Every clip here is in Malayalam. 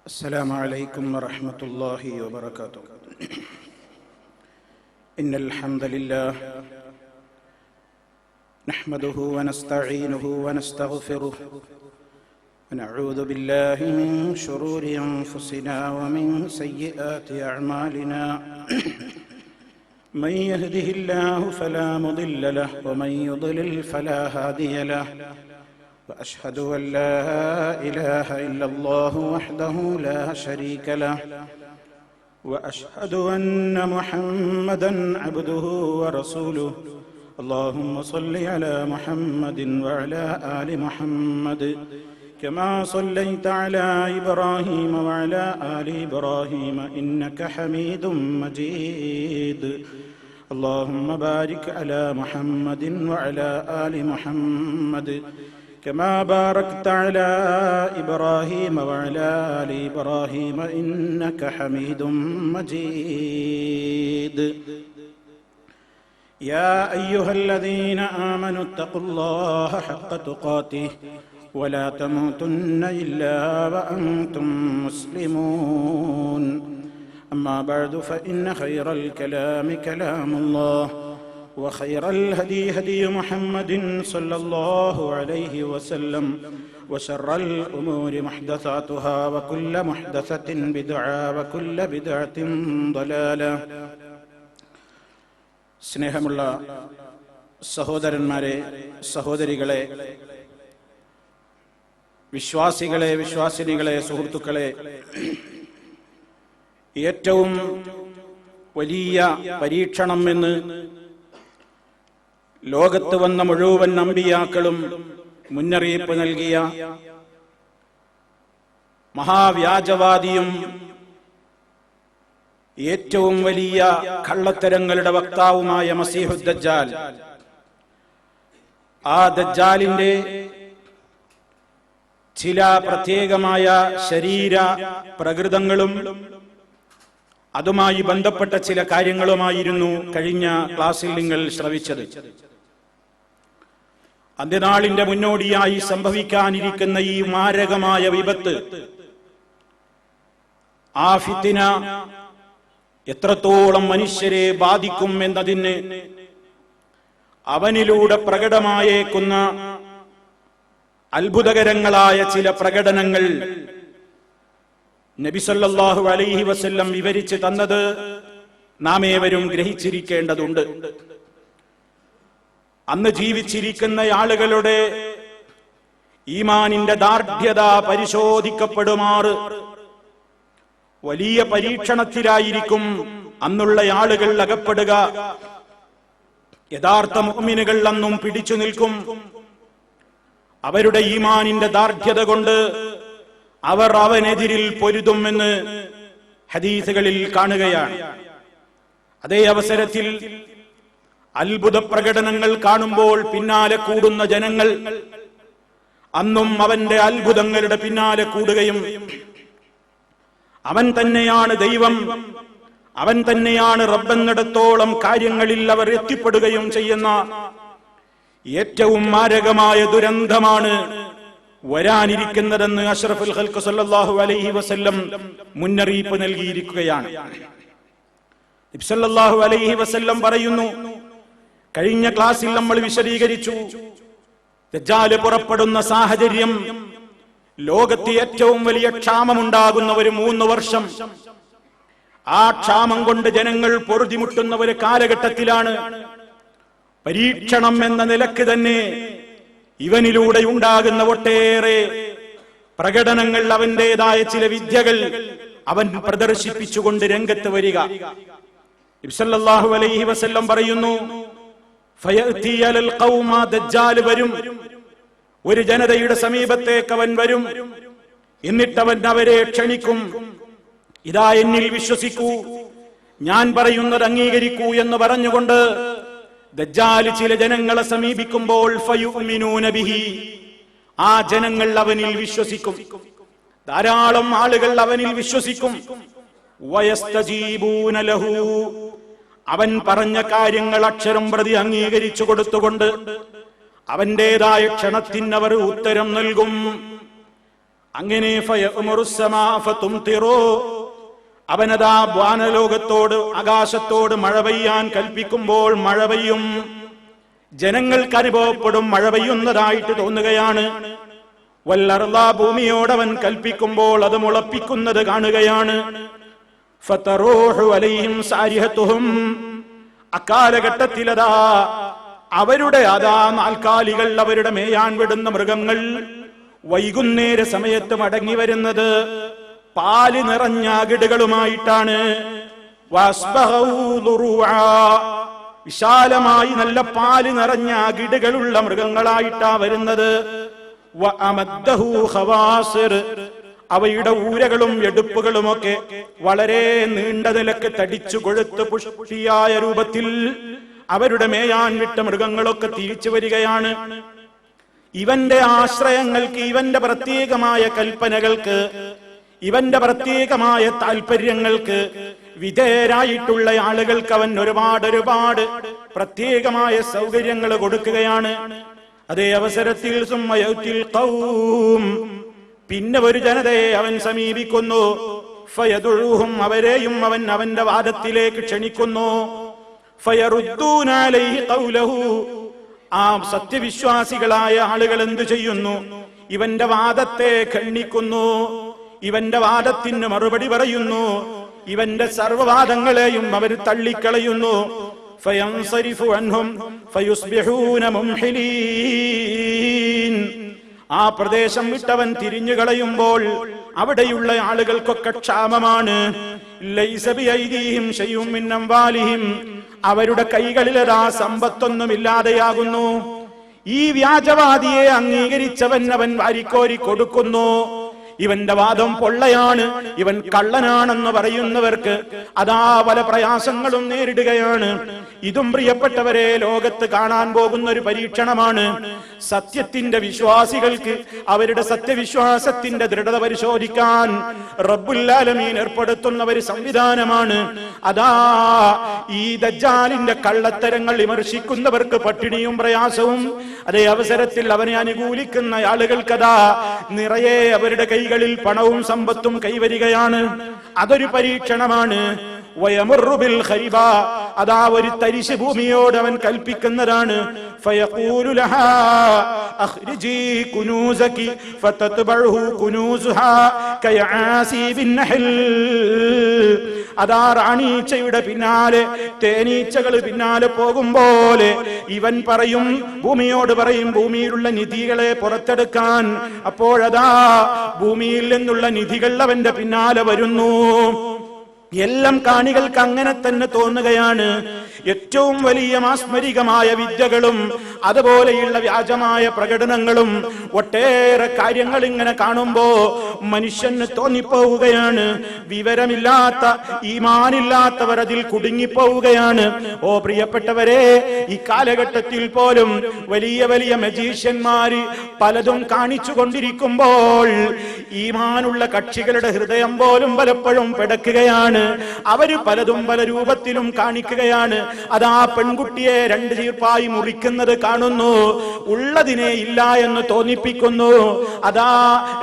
السلام عليكم ورحمة الله وبركاته. إن الحمد لله نحمده ونستعينه ونستغفره ونعوذ بالله من شرور أنفسنا ومن سيئات أعمالنا من يهده الله فلا مضل له ومن يضلل فلا هادي له وأشهد أن لا إله إلا الله وحده لا شريك له وأشهد أن محمدا عبده ورسوله. اللهم صل على محمد وعلى آل محمد كما صليت على إبراهيم وعلى آل إبراهيم إنك حميد مجيد. اللهم بارك على محمد وعلى آل محمد كما باركت على إبراهيم وعلى آل إبراهيم إنك حميد مجيد. يا أيها الذين آمنوا اتقوا الله حق تقاته ولا تموتن إلا وأنتم مسلمون. أما بعد فإن خير الكلام كلام الله وخير الهدي هدي محمد صلى الله عليه وسلم وشر الأمور محدثاتها وكل محدثة بدعة وكل بدعة ضلالة. സ്നേഹമുള്ള സഹോദരന്മാരെ, സഹോദരികളെ, വിശ്വാസികളെ, വിശ്വാസിനികളെ, സുഹൃത്തുക്കളെ, ഏറ്റവും വലിയ പരീക്ഷണം എന്ന് ലോകത്ത് വന്ന മുഴുവൻ അമ്പിയാക്കളും മുന്നറിയിപ്പ് നൽകിയ മഹാവ്യാജവാദിയും ഏറ്റവും വലിയ കള്ളത്തരങ്ങളുടെ വക്താവുമായ മസീഹുദ് ദജ്ജാൽ, ആ ദജ്ജാലിന്റെ ചില പ്രത്യേകമായ ശരീര പ്രകൃതങ്ങളും അതുമായി ബന്ധപ്പെട്ട ചില കാര്യങ്ങളുമായിരുന്നു കഴിഞ്ഞ ക്ലാസ്സിൽ നിങ്ങൾ ശ്രവിച്ചത്. അന്ത്യനാളിന്റെ മുന്നോടിയായി സംഭവിക്കാനിരിക്കുന്ന ഈ മാരകമായ വിപത്ത്, ആ ഫിത്ന എത്രത്തോളം മനുഷ്യരെ ബാധിക്കും എന്നതിന് അവനിലൂടെ പ്രകടമായേക്കുന്ന അത്ഭുതകരങ്ങളായ ചില പ്രകടനങ്ങൾ നബി സല്ലല്ലാഹു അലൈഹി വസല്ലം വിവരിച്ചു തന്നത് നാം ഏവരും ഗ്രഹിച്ചിരിക്കേണ്ടതുണ്ട്. അന്ന് ജീവിച്ചിരിക്കുന്ന ആളുകളുടെ ഈമാനിന്റെ ദാർഢ്യത പരിശോധിക്കപ്പെടുമാറ് വലിയ പരീക്ഷണത്തിലായിരിക്കും അന്നുള്ള ആളുകൾ അകപ്പെടുക. യഥാർത്ഥ മുഅ്മിനുകൾ അന്നും പിടിച്ചു നിൽക്കും. അവരുടെ ഈമാനിന്റെ ദാർഢ്യത കൊണ്ട് അവർ അവനെതിരിൽ പൊരുതുമെന്ന് ഹദീസുകളിൽ കാണുകയാണ്. അതേ അവസരത്തിൽ അത്ഭുത പ്രകടനങ്ങൾ കാണുമ്പോൾ പിന്നാലെ കൂടുന്ന ജനങ്ങൾ അന്നും അവന്റെ അത്ഭുതങ്ങളുടെ പിന്നാലെ കൂടുകയും അവൻ തന്നെയാണ് ദൈവം, അവൻ തന്നെയാണ് റബ്ബെന്നിടത്തോളം കാര്യങ്ങളിൽ അവർ എത്തിപ്പെടുകയും ചെയ്യുന്ന ഏറ്റവും മാരകമായ ദുരന്തമാണ് വരാനിരിക്കുന്നതെന്ന് അഷ്റഫുൽ ഖൽഖ് സല്ലല്ലാഹു അലൈഹി വസല്ലം മുന്നറിയിപ്പ് നൽകിയിരിക്കുകയാണ്. നബി സല്ലല്ലാഹു അലൈഹി വസല്ലം പറയുന്നു, കഴിഞ്ഞ ക്ലാസ്സിൽ നമ്മൾ വിശദീകരിച്ചു, ദജ്ജാൽ പുറപ്പെടുന്ന സാഹചര്യം ലോകത്ത് ഏറ്റവും വലിയ ക്ഷാമമുണ്ടാകുന്ന ഒരു 3 വർഷം, ആ ക്ഷാമം കൊണ്ട് ജനങ്ങൾ പൊറുതിമുട്ടുന്ന ഒരു കാലഘട്ടത്തിലാണ്. പരീക്ഷണം എന്ന നിലക്ക് തന്നെ ഇവനിലൂടെ ഉണ്ടാകുന്ന ഒട്ടേറെ പ്രകടനങ്ങൾ, അവന്റേതായ ചില വിദ്യകൾ അവൻ പ്രദർശിപ്പിച്ചുകൊണ്ട് രംഗത്ത് വരിക. നബി സല്ലല്ലാഹു അലൈഹി വസല്ലം പറയുന്നു, ഫയഅതി അലൽ ഖൗമ, ദജ്ജാൽ വരും, ഒരു ജനതയുടെ സമീപത്തേക്ക് അവൻ വരും. എന്നിട്ടവൻ അവരെ ക്ഷണിക്കും, ഇതാ എന്നിൽ വിശ്വസിക്കൂ, ഞാൻ പറയുന്നത് അംഗീകരിക്കൂ എന്ന് പറഞ്ഞുകൊണ്ട് ദജ്ജാൽ ചില ജനങ്ങളെ സമീപിക്കുമ്പോൾ ഫയുമിനൂന ബിഹി, ആ ജനങ്ങൾ അവനിൽ വിശ്വസിക്കും. ധാരാളം ആളുകൾ അവനിൽ വിശ്വസിക്കും. വയസ്തജീബൂന ലഹു, അവൻ പറഞ്ഞ കാര്യങ്ങൾ അക്ഷരം പ്രതി അംഗീകരിച്ചു കൊടുത്തുകൊണ്ട് അവന്റേതായ ക്ഷണത്തിന് അവർ ഉത്തരം നൽകും. അങ്ങനെ അവനതാ വാനലോകത്തോട് ആകാശത്തോട് മഴ പെയ്യാൻ കൽപ്പിക്കുമ്പോൾ മഴ പെയ്യും. ജനങ്ങൾക്ക് അനുഭവപ്പെടും, മഴ പെയ്യുന്നതായിട്ട് തോന്നുകയാണ്. വല്ലർള ഭൂമിയോടവൻ കൽപ്പിക്കുമ്പോൾ അത് മുളപ്പിക്കുന്നത് കാണുകയാണ്. ഫതറൂഹു അലൈഹിം സാരിഹത്തുഹും, അക്കാലഘട്ടത്തിലതാ അവരുടെ നാൽക്കാലികൾ, അവരുടെ മേയാൻ വിടുന്ന മൃഗങ്ങൾ വൈകുന്നേര സമയത്ത് മടങ്ങി വരുന്നത് പാല് നിറഞ്ഞ അകിടുകളുമായിട്ടാണ്. വിശാലമായി നല്ല പാല് നിറഞ്ഞ അകിടുകളുള്ള മൃഗങ്ങളായിട്ടാ വരുന്നത്. അവയുടെ ഊരകളും എടുപ്പുകളുമൊക്കെ വളരെ നീണ്ട നിലക്ക് തടിച്ചു കൊഴുത്ത് പുഷ്ടിയായ രൂപത്തിൽ അവരുടെ മേയാൻ വിട്ട മൃഗങ്ങളൊക്കെ തിരിച്ചു വരികയാണ്. ഇവന്റെ ആശ്രയങ്ങൾക്ക്, ഇവന്റെ പ്രത്യേകമായ കൽപ്പനകൾക്ക്, ഇവന്റെ പ്രത്യേകമായ താല്പര്യങ്ങൾക്ക് വിധേയരായിട്ടുള്ള ആളുകൾക്ക് അവൻ ഒരുപാട് പ്രത്യേകമായ സൗകര്യങ്ങൾ കൊടുക്കുകയാണ്. അതേ അവസരത്തിൽ പിന്നെ ഒരു ജനതയെ അവൻ സമീപിക്കുന്നു. ഫയദുഉഹും, അവരെയും അവൻ അവന്റെ വാദത്തിലേക്ക് ക്ഷണിക്കുന്നു. ഫയറുദ്ദൂന അലൈഹി ഖൗലഹു, ആ സത്യവിശ്വാസികളായ ആളുകൾ എന്തു ചെയ്യുന്നു? ഇവന്റെ വാദത്തെ ഖണ്ഡിക്കുന്നു, ഇവന്റെ വാദത്തിന് മറുപടി പറയുന്നു, ഇവന്റെ സർവവാദങ്ങളെയും അവർ തള്ളിക്കളയുന്നു. ഫയൻസരിഫു അൻഹും ഫയുസ്ബിഹൂന മുംഹിലീൻ, ആ പ്രദേശം വിട്ടവൻ തിരിഞ്ഞു കളയുമ്പോൾ അവിടെയുള്ള ആളുകൾക്കൊക്കെ ക്ഷാമമാണ്. ലൈസ ബിഐദീഹിം ശൈഉം മിൻ അംവാലിഹിം, അവരുടെ കൈകളിലതാ സമ്പത്തൊന്നുമില്ലാതെയാകുന്നു. ഈ വ്യാജവാദിയെ അംഗീകരിച്ചവൻ അവൻ വാരിക്കോരി കൊടുക്കുന്നു. ഇവന്റെ വാദം പൊള്ളയാണ്, ഇവൻ കള്ളനാണെന്ന് പറയുന്നവർക്ക് അതാ പല പ്രയാസങ്ങളും നേരിടുകയാണ്. ഇതും പ്രിയപ്പെട്ടവരെ ലോകത്ത് കാണാൻ പോകുന്ന ഒരു പരീക്ഷണമാണ്. സത്യത്തിന്റെ വിശ്വാസികൾക്ക് അവരുടെ സത്യവിശ്വാസത്തിന്റെ ദൃഢത പരിശോധിക്കാൻ റബ്ബുൽ ആലമീൻ ഏർപ്പെടുത്തുന്ന ഒരു സംവിധാനമാണ്. അതാ ഈ ദജ്ജാലിന്റെ കള്ളത്തരങ്ങൾ വിമർശിക്കുന്നവർക്ക് പട്ടിണിയും പ്രയാസവും, അതേ അവസരത്തിൽ അവനെ അനുകൂലിക്കുന്ന ആളുകൾക്കതാ നിറയെ അവരുടെ കൈകളിൽ പണവും സമ്പത്തും കൈവരികയാണ്. അതൊരു പരീക്ഷണമാണ്. വയമുറു ബിൽ ഖൈബ, അതാ ഒരു തരിശ് ഭൂമിയോട് അവൻ കൽപ്പിക്കുന്നതാണ്. ഫയഖൂലു ലഹാ അഖ്രിജി കുനൂസകി ഫതത്ബഉഹു കുനൂസുഹാ കയആസിബിൻ നഹൽ, അതാ റാണീച്ചയുടെ പിന്നാലെ തേനീച്ചകൾ പിന്നാലെ പോകും പോലെ ഇവൻ പറയും, ഭൂമിയോട് പറയും, ഭൂമിയിലുള്ള നിധികളെ പുറത്തെടുക്കാൻ. അപ്പോഴതാ ഭൂമിയിൽ നിന്നുള്ള നിധികൾ അവന്റെ പിന്നാലെ വരുന്നു. എല്ലാം കാണികൾക്ക് അങ്ങനെ തന്നെ തോന്നുകയാണ്. ഏറ്റവും വലിയ മാസ്മരികമായ വിദ്യകളും അതുപോലെയുള്ള വ്യാജമായ പ്രകടനങ്ങളും ഒട്ടേറെ കാര്യങ്ങൾ ഇങ്ങനെ കാണുമ്പോ മനുഷ്യന് തോന്നിപ്പോവുകയാണ്. വിവരമില്ലാത്ത, ഈമാനില്ലാത്തവർ അതിൽ കുടുങ്ങിപ്പോവുകയാണ്. ഓ പ്രിയപ്പെട്ടവരെ, ഈ കാലഘട്ടത്തിൽ പോലും വലിയ വലിയ മജീഷ്യന്മാര് പലതും കാണിച്ചു കൊണ്ടിരിക്കുമ്പോൾ ഈമാനുള്ള കക്ഷികളുടെ ഹൃദയം പോലും പലപ്പോഴും പിടക്കുകയാണ്. അവര് പലതും പല രൂപത്തിലും കാണിക്കുകയാണ്. അതാ പെൺകുട്ടിയെ രണ്ട് ചീർപ്പായി മുറിക്കുന്നത് കാണുന്നു, ഉള്ളതിനെ ഇല്ല എന്ന് തോന്നിപ്പിക്കുന്നു. അതാ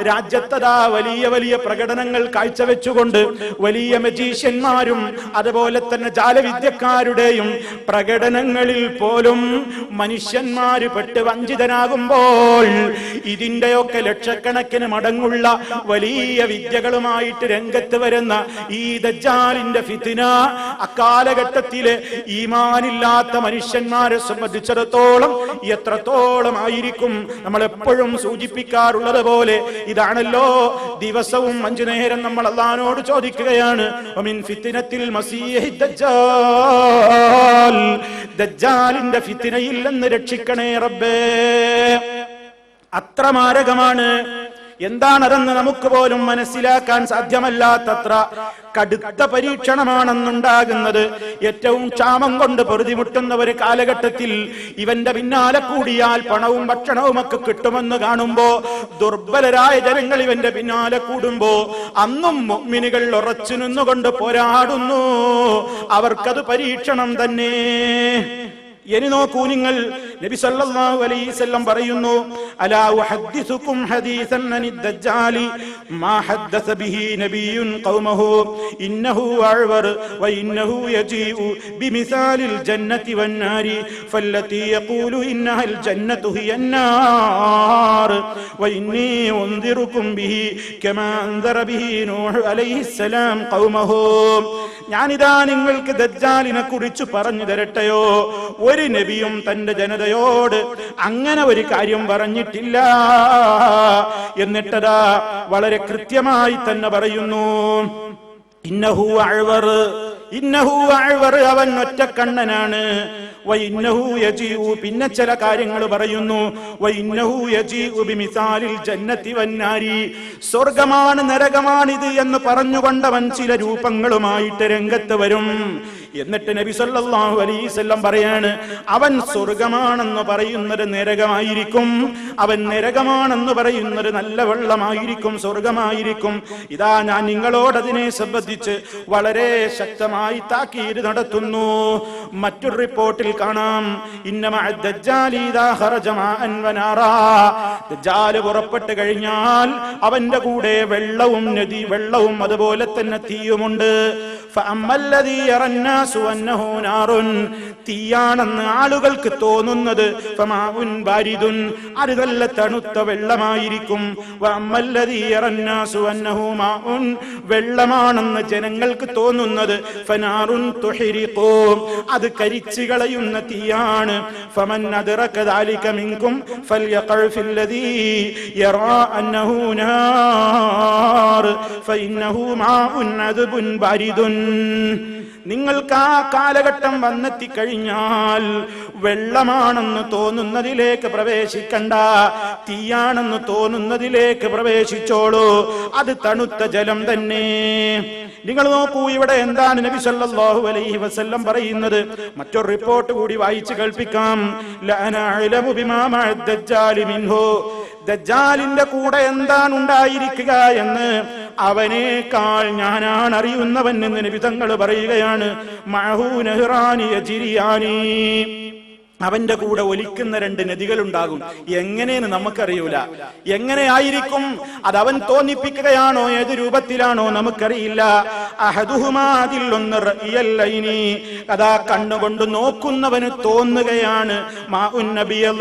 രാജ്യത്തതാ വലിയ വലിയ പ്രകടനങ്ങൾ കാഴ്ചവെച്ചുകൊണ്ട് വലിയ മജീഷ്യന്മാരും അതുപോലെ തന്നെ ജാലവിദ്യക്കാരുടെയും പ്രകടനങ്ങളിൽ പോലും മനുഷ്യന്മാര് പെട്ട് വഞ്ചിതനാകുമ്പോൾ ഇതിന്റെയൊക്കെ ലക്ഷക്കണക്കിന് മടങ്ങുള്ള വലിയ വിദ്യകളുമായിട്ട് രംഗത്ത് വരുന്ന ഈ ദജ്ജാലിന്റെ ഫിത്ന അക്കാലഘട്ടത്തിലെ ഈമാനില്ലാത്ത മനുഷ്യന്മാരെ സംബന്ധിച്ചിടത്തോളം എത്രത്തോളം ആയിരിക്കും. നമ്മൾ എപ്പോഴും സൂചിപ്പിക്കാറുള്ളത് പോലെ ഇതാണല്ലോ, ദിവസവും 5 നേരം നമ്മൾ അല്ലാഹുവോട് ചോദിക്കുകയാണ്, വമിൻ ഫിത്നത്തിൽ മസീഹി ദജ്ജാൽ, ദജ്ജാലിന്റെ ഫിത്നയിൽ നിന്ന് രക്ഷിക്കണേ റബ്ബേ. അത്ര മാരകമാണ്. എന്താണതെന്ന് നമുക്ക് പോലും മനസ്സിലാക്കാൻ സാധ്യമല്ലാത്തത്ര കടുത്ത പരീക്ഷണമാണെന്നുണ്ടാകുന്നത്. ഏറ്റവും ക്ഷാമം കൊണ്ട് പൊറുതിമുട്ടുന്ന ഒരു കാലഘട്ടത്തിൽ ഇവന്റെ പിന്നാലെ കൂടിയാൽ പണവും ഭക്ഷണവും ഒക്കെ കിട്ടുമെന്ന് കാണുമ്പോ ദുർബലരായ ജനങ്ങൾ ഇവന്റെ പിന്നാലെ കൂടുമ്പോ അന്നും മുഅ്മിനുകൾ ഉറച്ചു നിന്നുകൊണ്ട് പോരാടുന്നു. അവർക്കത് പരീക്ഷണം തന്നെ. ഇനി നോക്കൂ നിങ്ങൾ, നബി സല്ലല്ലാഹു അലൈഹി വസല്ലം പറയുന്നു, അലാ ഉഹദ്ദിസുകും ഹദീസൻ അനിദ് ദജ്ജാലി മാ ഹദ്ദസ ബിഹി നബിയ്യുൻ ഖൗമഹു ഇന്നഹു അഅ്വർ വ ഇന്നഹു യജീഉ ബിമിസാലിൽ ജന്നതി വന്നാരി ഫല്ലതി യഖൂലു ഇന്നഹൽ ജന്നതു ഹിയൻ നാർ വ ഇന്നി ഉൻദിറുകും ബിഹി കമാ അൻദറ ബിഹി നൂഹ് അലൈഹിസ്സലാം ഖൗമഹു. ഞാനിതാ നിങ്ങൾക്ക് ദജ്ജാലിനെ കുറിച്ച് പറഞ്ഞു തരട്ടെയോ? ഒരു നബിയും തന്റെ ജനതയോട് അങ്ങനെ ഒരു കാര്യം പറഞ്ഞിട്ടില്ല. എന്നിട്ടതാ വളരെ കൃത്യമായി തന്നെ പറയുന്നു, ഇന്നഹു അഅ്വർ, ഇന്നഹു അഅ്വർ, അവൻ ഒറ്റക്കണ്ണനാണ്. വ ഇന്നഹു യജീഉ, പിന്നെ ചില കാര്യങ്ങൾ പറയുന്നു, വ ഇന്നഹു യജീഉ ബിമിസാലിൽ ജന്നതി വന്നാരി, സ്വർഗമാണ് നരകമാണിത് എന്ന് പറഞ്ഞുകൊണ്ടവൻ ചില രൂപങ്ങളുമായിട്ട് രംഗത്ത് വരും. എന്നിട്ട് നബി സല്ലല്ലാഹു അലൈഹി വസല്ലം പറയാണ്, അവൻ സ്വർഗമാണെന്ന് പറയുന്നത് നരകമായിരിക്കും, അവൻ നരകമാണെന്ന് പറയുന്നത് നല്ല വെള്ളമായിരിക്കും, സ്വർഗമായിരിക്കും. ഇതാ ഞാൻ നിങ്ങളോട് അതിനെ സംബന്ധിച്ച് വളരെ ശക്തമായി താക്കീത് നടത്തുന്നു. മറ്റൊരു റിപ്പോർട്ടിൽ കാണാം, ദജ്ജാല് പുറപ്പെട്ട് കഴിഞ്ഞാൽ അവന്റെ കൂടെ വെള്ളവും നദി വെള്ളവും അതുപോലെ തന്നെ തീയുമുണ്ട്. തീയാണെന്ന് ആളുകൾക്ക് തോന്നുന്നത് അത് നല്ല തണുത്ത വെള്ളമായിരിക്കും. വെള്ളമാണെന്ന് ജനങ്ങൾക്ക് തോന്നുന്നത് അത് കരിച്ചു കളയുന്ന തീയാണ്. ഫമൻ അദ്റക ദാലിക മിൻകും ഫൽയഖൽ ഫില്ലദീ യറാ അന്നഹു നാർ ഫഇന്നഹു മാഉൻ അദ്ബുൻ ബാരിദുൻ. നിങ്ങൾക്ക് ആ കാലഘട്ടം വന്നെത്തിക്കഴിഞ്ഞാൽ വെള്ളമാണെന്ന് തോന്നുന്നതിലേക്ക് പ്രവേശിക്കണ്ട, തീയാണെന്ന് തോന്നുന്നതിലേക്ക് പ്രവേശിച്ചോളൂ, അത് തണുത്ത ജലം തന്നെ. നിങ്ങൾ നോക്കൂ, ഇവിടെ എന്താണ് നബി സല്ലല്ലാഹു അലൈഹി വസല്ലം പറയുന്നത്? മറ്റൊരു റിപ്പോർട്ട് കൂടി വായിച്ച് കേൾപ്പിക്കാം. ലഅന അഅലമു ബിമാ മഅദ് ദജ്ജാലി മിൻഹു, ദജ്ജാലിന്റെ കൂടെ എന്താണ് ഉണ്ടായിരിക്കുക എന്ന് അവനേക്കാൾ ഞാനാണ് അറിയുന്നവൻ എന്ന് നബി തങ്ങൾ പറയുകയാണ്. മഅഹു നഹ്റാനി യജ്രിയാനി, അവന്റെ കൂടെ ഒലിക്കുന്ന രണ്ട് നദികളുണ്ടാകും. എങ്ങനെയെന്ന് നമുക്കറിയൂല. എങ്ങനെയായിരിക്കും അത്? അവൻ തോന്നിപ്പിക്കുകയാണോ, ഏത് രൂപത്തിലാണോ നമുക്കറിയില്ല. അഹദുഹുമാ, അതിലൊന്ന് റഅയല്ലൈനി, അതാ കണ്ണുകൊണ്ട് നോക്കുന്നവന് തോന്നുകയാണ്. മാഉൻ നബിയൽ,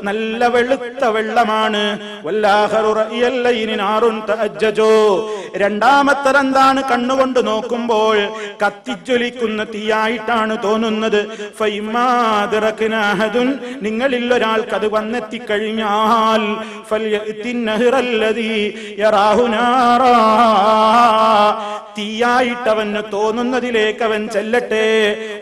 നല്ല വെളുത്ത വെള്ളമാണ്. വല്ലാഹറു റഅയല്ലൈനി നാറുൻ തഅജ്ജജു, രണ്ടാമത്തതെന്താണ്? കണ്ണുകൊണ്ട് നോക്കുമ്പോൾ കത്തിജ്വലിക്കുന്ന തീയായിട്ടാണ് തോന്നുന്നത്. ഫൈമാ ദറകന അഹദുൻ, നിങ്ങളിൽ ഒരാൾക്ക് അത് വന്നെത്തിക്കഴിഞ്ഞാൽ ഫൽയഅതി നഹ്റല്ലദീ യറാഹു നാറാ, തീയായിട്ടവന് തോന്നുന്നതിലേക്ക് അവൻ ചെല്ലട്ടെ.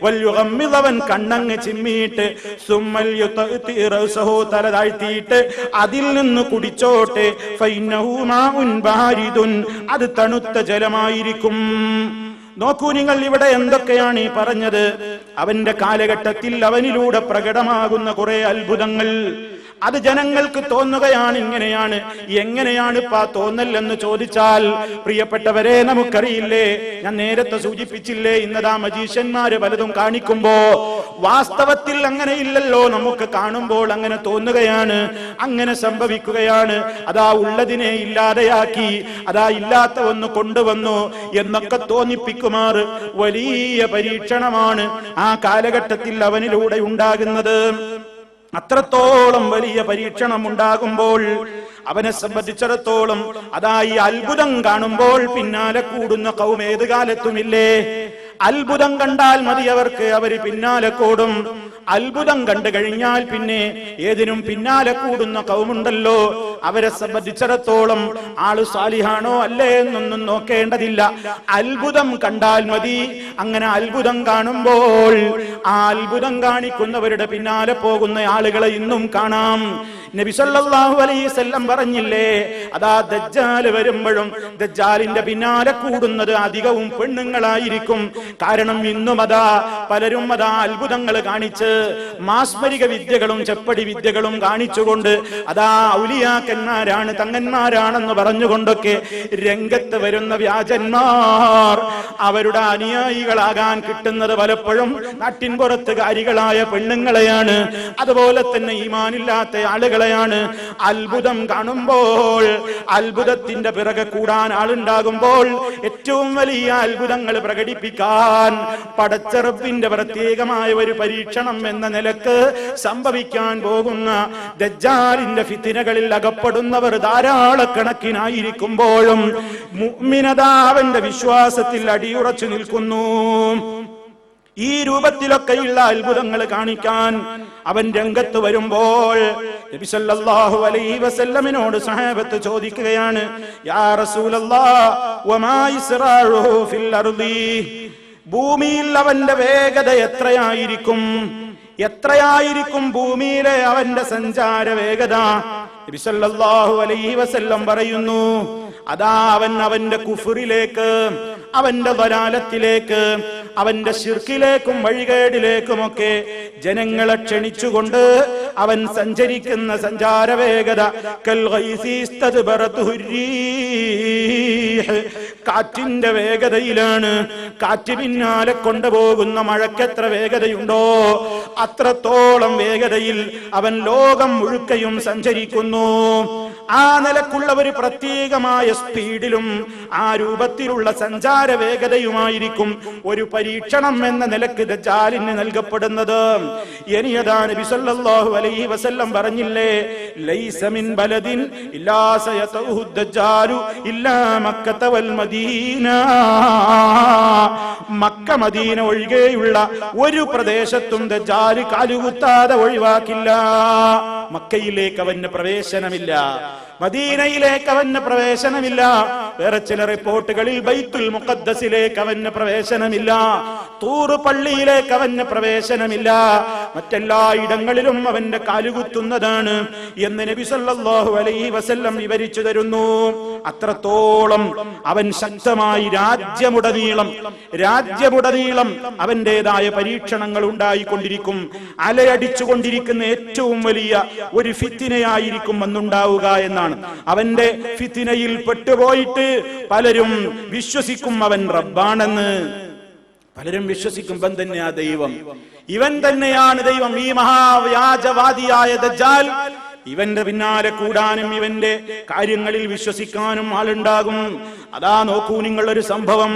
വൽയുഗമ്മിദ്, അവൻ കണ്ണങ്ങ് ചിമ്മിയിട്ട് സുമ്മൽ യുതഅതി റഅസഹു, തല താഴ്ത്തിയിട്ട് അതിൽ നിന്ന് കുടിച്ചോട്ടെ. ഫഇന്നഹു മാഉൻ ബാരിദുൻ, അത് തണുത്ത ജലമായിരിക്കും. നോക്കൂ നിങ്ങൾ, ഇവിടെ എന്തൊക്കെയാണ് ഈ പറഞ്ഞത്? അവന്റെ കാലഘട്ടത്തിൽ അവനിലൂടെ പ്രകടമാകുന്ന കുറെ അത്ഭുതങ്ങൾ, അത് ജനങ്ങൾക്ക് തോന്നുകയാണ്. ഇങ്ങനെയാണ്. എങ്ങനെയാണ് ഇപ്പൊ ആ തോന്നൽ എന്ന് ചോദിച്ചാൽ, പ്രിയപ്പെട്ടവരെ, നമുക്കറിയില്ലേ, ഞാൻ നേരത്തെ സൂചിപ്പിച്ചില്ലേ, ഇന്നതാ മജീഷ്യന്മാര് പലതും കാണിക്കുമ്പോ വാസ്തവത്തിൽ അങ്ങനെ ഇല്ലല്ലോ. നമുക്ക് കാണുമ്പോൾ അങ്ങനെ തോന്നുകയാണ്, അങ്ങനെ സംഭവിക്കുകയാണ്. അതാ ഉള്ളതിനെ ഇല്ലാതെയാക്കി, അതാ ഇല്ലാത്ത ഒന്ന് കൊണ്ടുവന്നു എന്നൊക്കെ തോന്നിപ്പിക്കുമാർ വലിയ പരീക്ഷണമാണ് ആ കാലഘട്ടത്തിൽ അവനിലൂടെ ഉണ്ടാകുന്നത്. അത്രത്തോളം വലിയ പരീക്ഷണം ഉണ്ടാകുമ്പോൾ അവനെ സംബന്ധിച്ചിടത്തോളം അതാ ഈ അത്ഭുതം കാണുമ്പോൾ പിന്നാലെ കൂടുന്ന കൗം ഏത് കാലത്തുമില്ലേ. അത്ഭുതം കണ്ടാൽ മതി അവർക്ക്, അവര് പിന്നാലെ കൂടും. അത്ഭുതം കണ്ടു കഴിഞ്ഞാൽ പിന്നെ ഏതിനും പിന്നാലെ കൂടുന്ന കൗമുണ്ടല്ലോ, അവരെ സംബന്ധിച്ചിടത്തോളം ആള് സാലിഹാണോ അല്ലേ എന്നൊന്നും നോക്കേണ്ടതില്ല. അത്ഭുതം കണ്ടാൽ മതി. അങ്ങനെ അത്ഭുതം കാണുമ്പോൾ ആ അത്ഭുതം കാണിക്കുന്നവരുടെ പിന്നാലെ പോകുന്ന ആളുകളെ ഇന്നും കാണാം. നബി സല്ലല്ലാഹു അലൈഹി വസല്ലം പറഞ്ഞില്ലേ, അതാ ദജ്ജാൽ വരുമ്പോഴും ദജ്ജാലിന്റെ പിന്നാലെ കൂടുന്നത് അധികവും പെണ്ണുങ്ങളായിരിക്കും. കാരണം ഇന്നും അതാ പലരും അതാ അത്ഭുതങ്ങൾ കാണിച്ച് മാസ്മരിക വിദ്യകളും ചെപ്പടി വിദ്യകളും കാണിച്ചുകൊണ്ട് അതാ ഔലിയാക്ക ഔലിയാക്കന്മാരാണ്, തങ്ങന്മാരാണെന്ന് പറഞ്ഞുകൊണ്ടൊക്കെ രംഗത്ത് വരുന്ന വ്യാജന്മാർ അവരുടെ അനുയായികളാകാൻ കിട്ടുന്നത് പലപ്പോഴും നാട്ടിൻ പുറത്തുകാരികളായ പെണ്ണുങ്ങളെയാണ്, അതുപോലെ തന്നെ ഈമാനില്ലാത്ത ആളുകളെയാണ്. അത്ഭുതം കാണുമ്പോൾ, അത്ഭുതത്തിന്റെ പിറകെ കൂടാൻ ആളുണ്ടാകുമ്പോൾ ഏറ്റവും വലിയ അത്ഭുതങ്ങൾ പ്രകടിപ്പിക്കാൻ പടച്ച റബ്ബിന്റെ പ്രത്യേകമായ ഒരു പരീക്ഷണം എന്ന നിലക്ക് സംഭവിക്കാൻ പോകുന്ന ദജ്ജാലിന്റെ ഫിത്നകളിൽ അകപ്പെടുന്നവർ ധാരാളക്കണക്കിനായിരിക്കുമ്പോഴും മുഅ്മിനത അവന്റെ വിശ്വാസത്തിൽ അടിയുറച്ചു നിൽക്കുന്നു. ഈ രൂപത്തിലൊക്കെയുള്ള അത്ഭുതങ്ങൾ കാണിക്കാൻ അവൻ രംഗത്ത് വരുമ്പോൾ നബി സല്ലല്ലാഹു അലൈഹി വസല്ലമിനോട് സഹാബത്ത് ചോദിക്കുകയാണ്, യാ റസൂലല്ലാഹ് വമാ ഇസ്റാഉഹു ഫിൽ അർളി, ഭൂമിയിൽ അവന്റെ വേഗത എത്രയായിരിക്കും ഭൂമിയിലെ അവന്റെ സഞ്ചാര വേഗത? നബി സല്ലല്ലാഹു അലൈഹി വസല്ലം പറയുന്നു, അതാ അവൻ അവന്റെ കുഫറിലേക്ക്, അവന്റെ ദലാലത്തിലേക്ക്, അവന്റെ ശിർക്കിലേക്കും വഴികേടിലേക്കുമൊക്കെ ജനങ്ങളെ ക്ഷണിച്ചുകൊണ്ട് അവൻ സഞ്ചരിക്കുന്ന സഞ്ചാര വേഗത കാറ്റിന്റെ വേഗതയിലാണ്. കാറ്റ് പിന്നാലെ കൊണ്ടുപോകുന്ന മഴക്കെത്ര വേഗതയുണ്ടോ അത്രത്തോളം വേഗതയിൽ അവൻ ലോകം മുഴുക്കയും സഞ്ചരിക്കുന്നു. ആ നിലക്കുള്ള ഒരു പ്രത്യേകമായ സ്പീഡിലും ആ രൂപത്തിലുള്ള സഞ്ചാര വേഗതയുമായിരിക്കും ഒരു പരീക്ഷണം എന്ന നിലക്ക് ദജ്ജാലിന് നൽകപ്പെടുന്നത്. ഇനിയതാ നബി സല്ലല്ലാഹു അലൈഹി വസല്ലം പറഞ്ഞില്ലേ, ലൈസ മിൻ ബലദിൻ ഇല്ലാ സയതഹു ദജ്ജാലു ഇല്ലാ മക്കത വൽ മദീന, മക്ക മദീന ഒഴികെയുള്ള ഒരു പ്രദേശത്തും ദജ്ജാല് കാലുകുത്താതെ ഒഴിവാക്കില്ല. മക്കയിലേക്ക് അവന് പ്രവേശനമില്ല, മദീനയിലേക്ക് അവന് പ്രവേശനമില്ല. വേറെ ചില റിപ്പോർട്ടുകളിൽ ബൈത്തുൽ മുഖദ്ദസിലേക്ക് അവന് പ്രവേശനമില്ല, തൂർ പള്ളിയിലേക്ക് അവന് പ്രവേശനമില്ല. മറ്റെല്ലാ ഇടങ്ങളിലും അവന്റെ കാലുകുത്തുന്നതാണ് എന്ന് നബി സല്ലല്ലാഹു അലൈഹി വസല്ലം വിവരിച്ചു തരുന്നു. അത്രത്തോളം അവൻ ശക്തമായി രാജ്യമുടനീളം അവന്റേതായ പരീക്ഷണങ്ങൾ ഉണ്ടായിക്കൊണ്ടിരിക്കും. അലയടിച്ചുകൊണ്ടിരിക്കുന്ന ഏറ്റവും വലിയ ഒരു ഫിത്നയായിരിക്കും അന്നുണ്ടാവുക എന്നാണ്. അവന്റെ ഫിത്നയിൽ പെട്ടുപോയിട്ട് പലരും വിശ്വസിക്കും അവൻ റബ്ബാണെന്ന്. പലരും വിശ്വസിക്കും ഇവൻ തന്നെയാ ദൈവം, ഇവൻ തന്നെയാണ് ദൈവം. ഈ മഹാവ്യാജവാദിയായ ദജ്ജാൽ, ഇവന്റെ പിന്നാലെ കൂടാനും ഇവന്റെ കാര്യങ്ങളിൽ വിശ്വസിക്കാനും ആളുണ്ടാകും. അതാ നോക്കൂ നിങ്ങൾ ഒരു സംഭവം.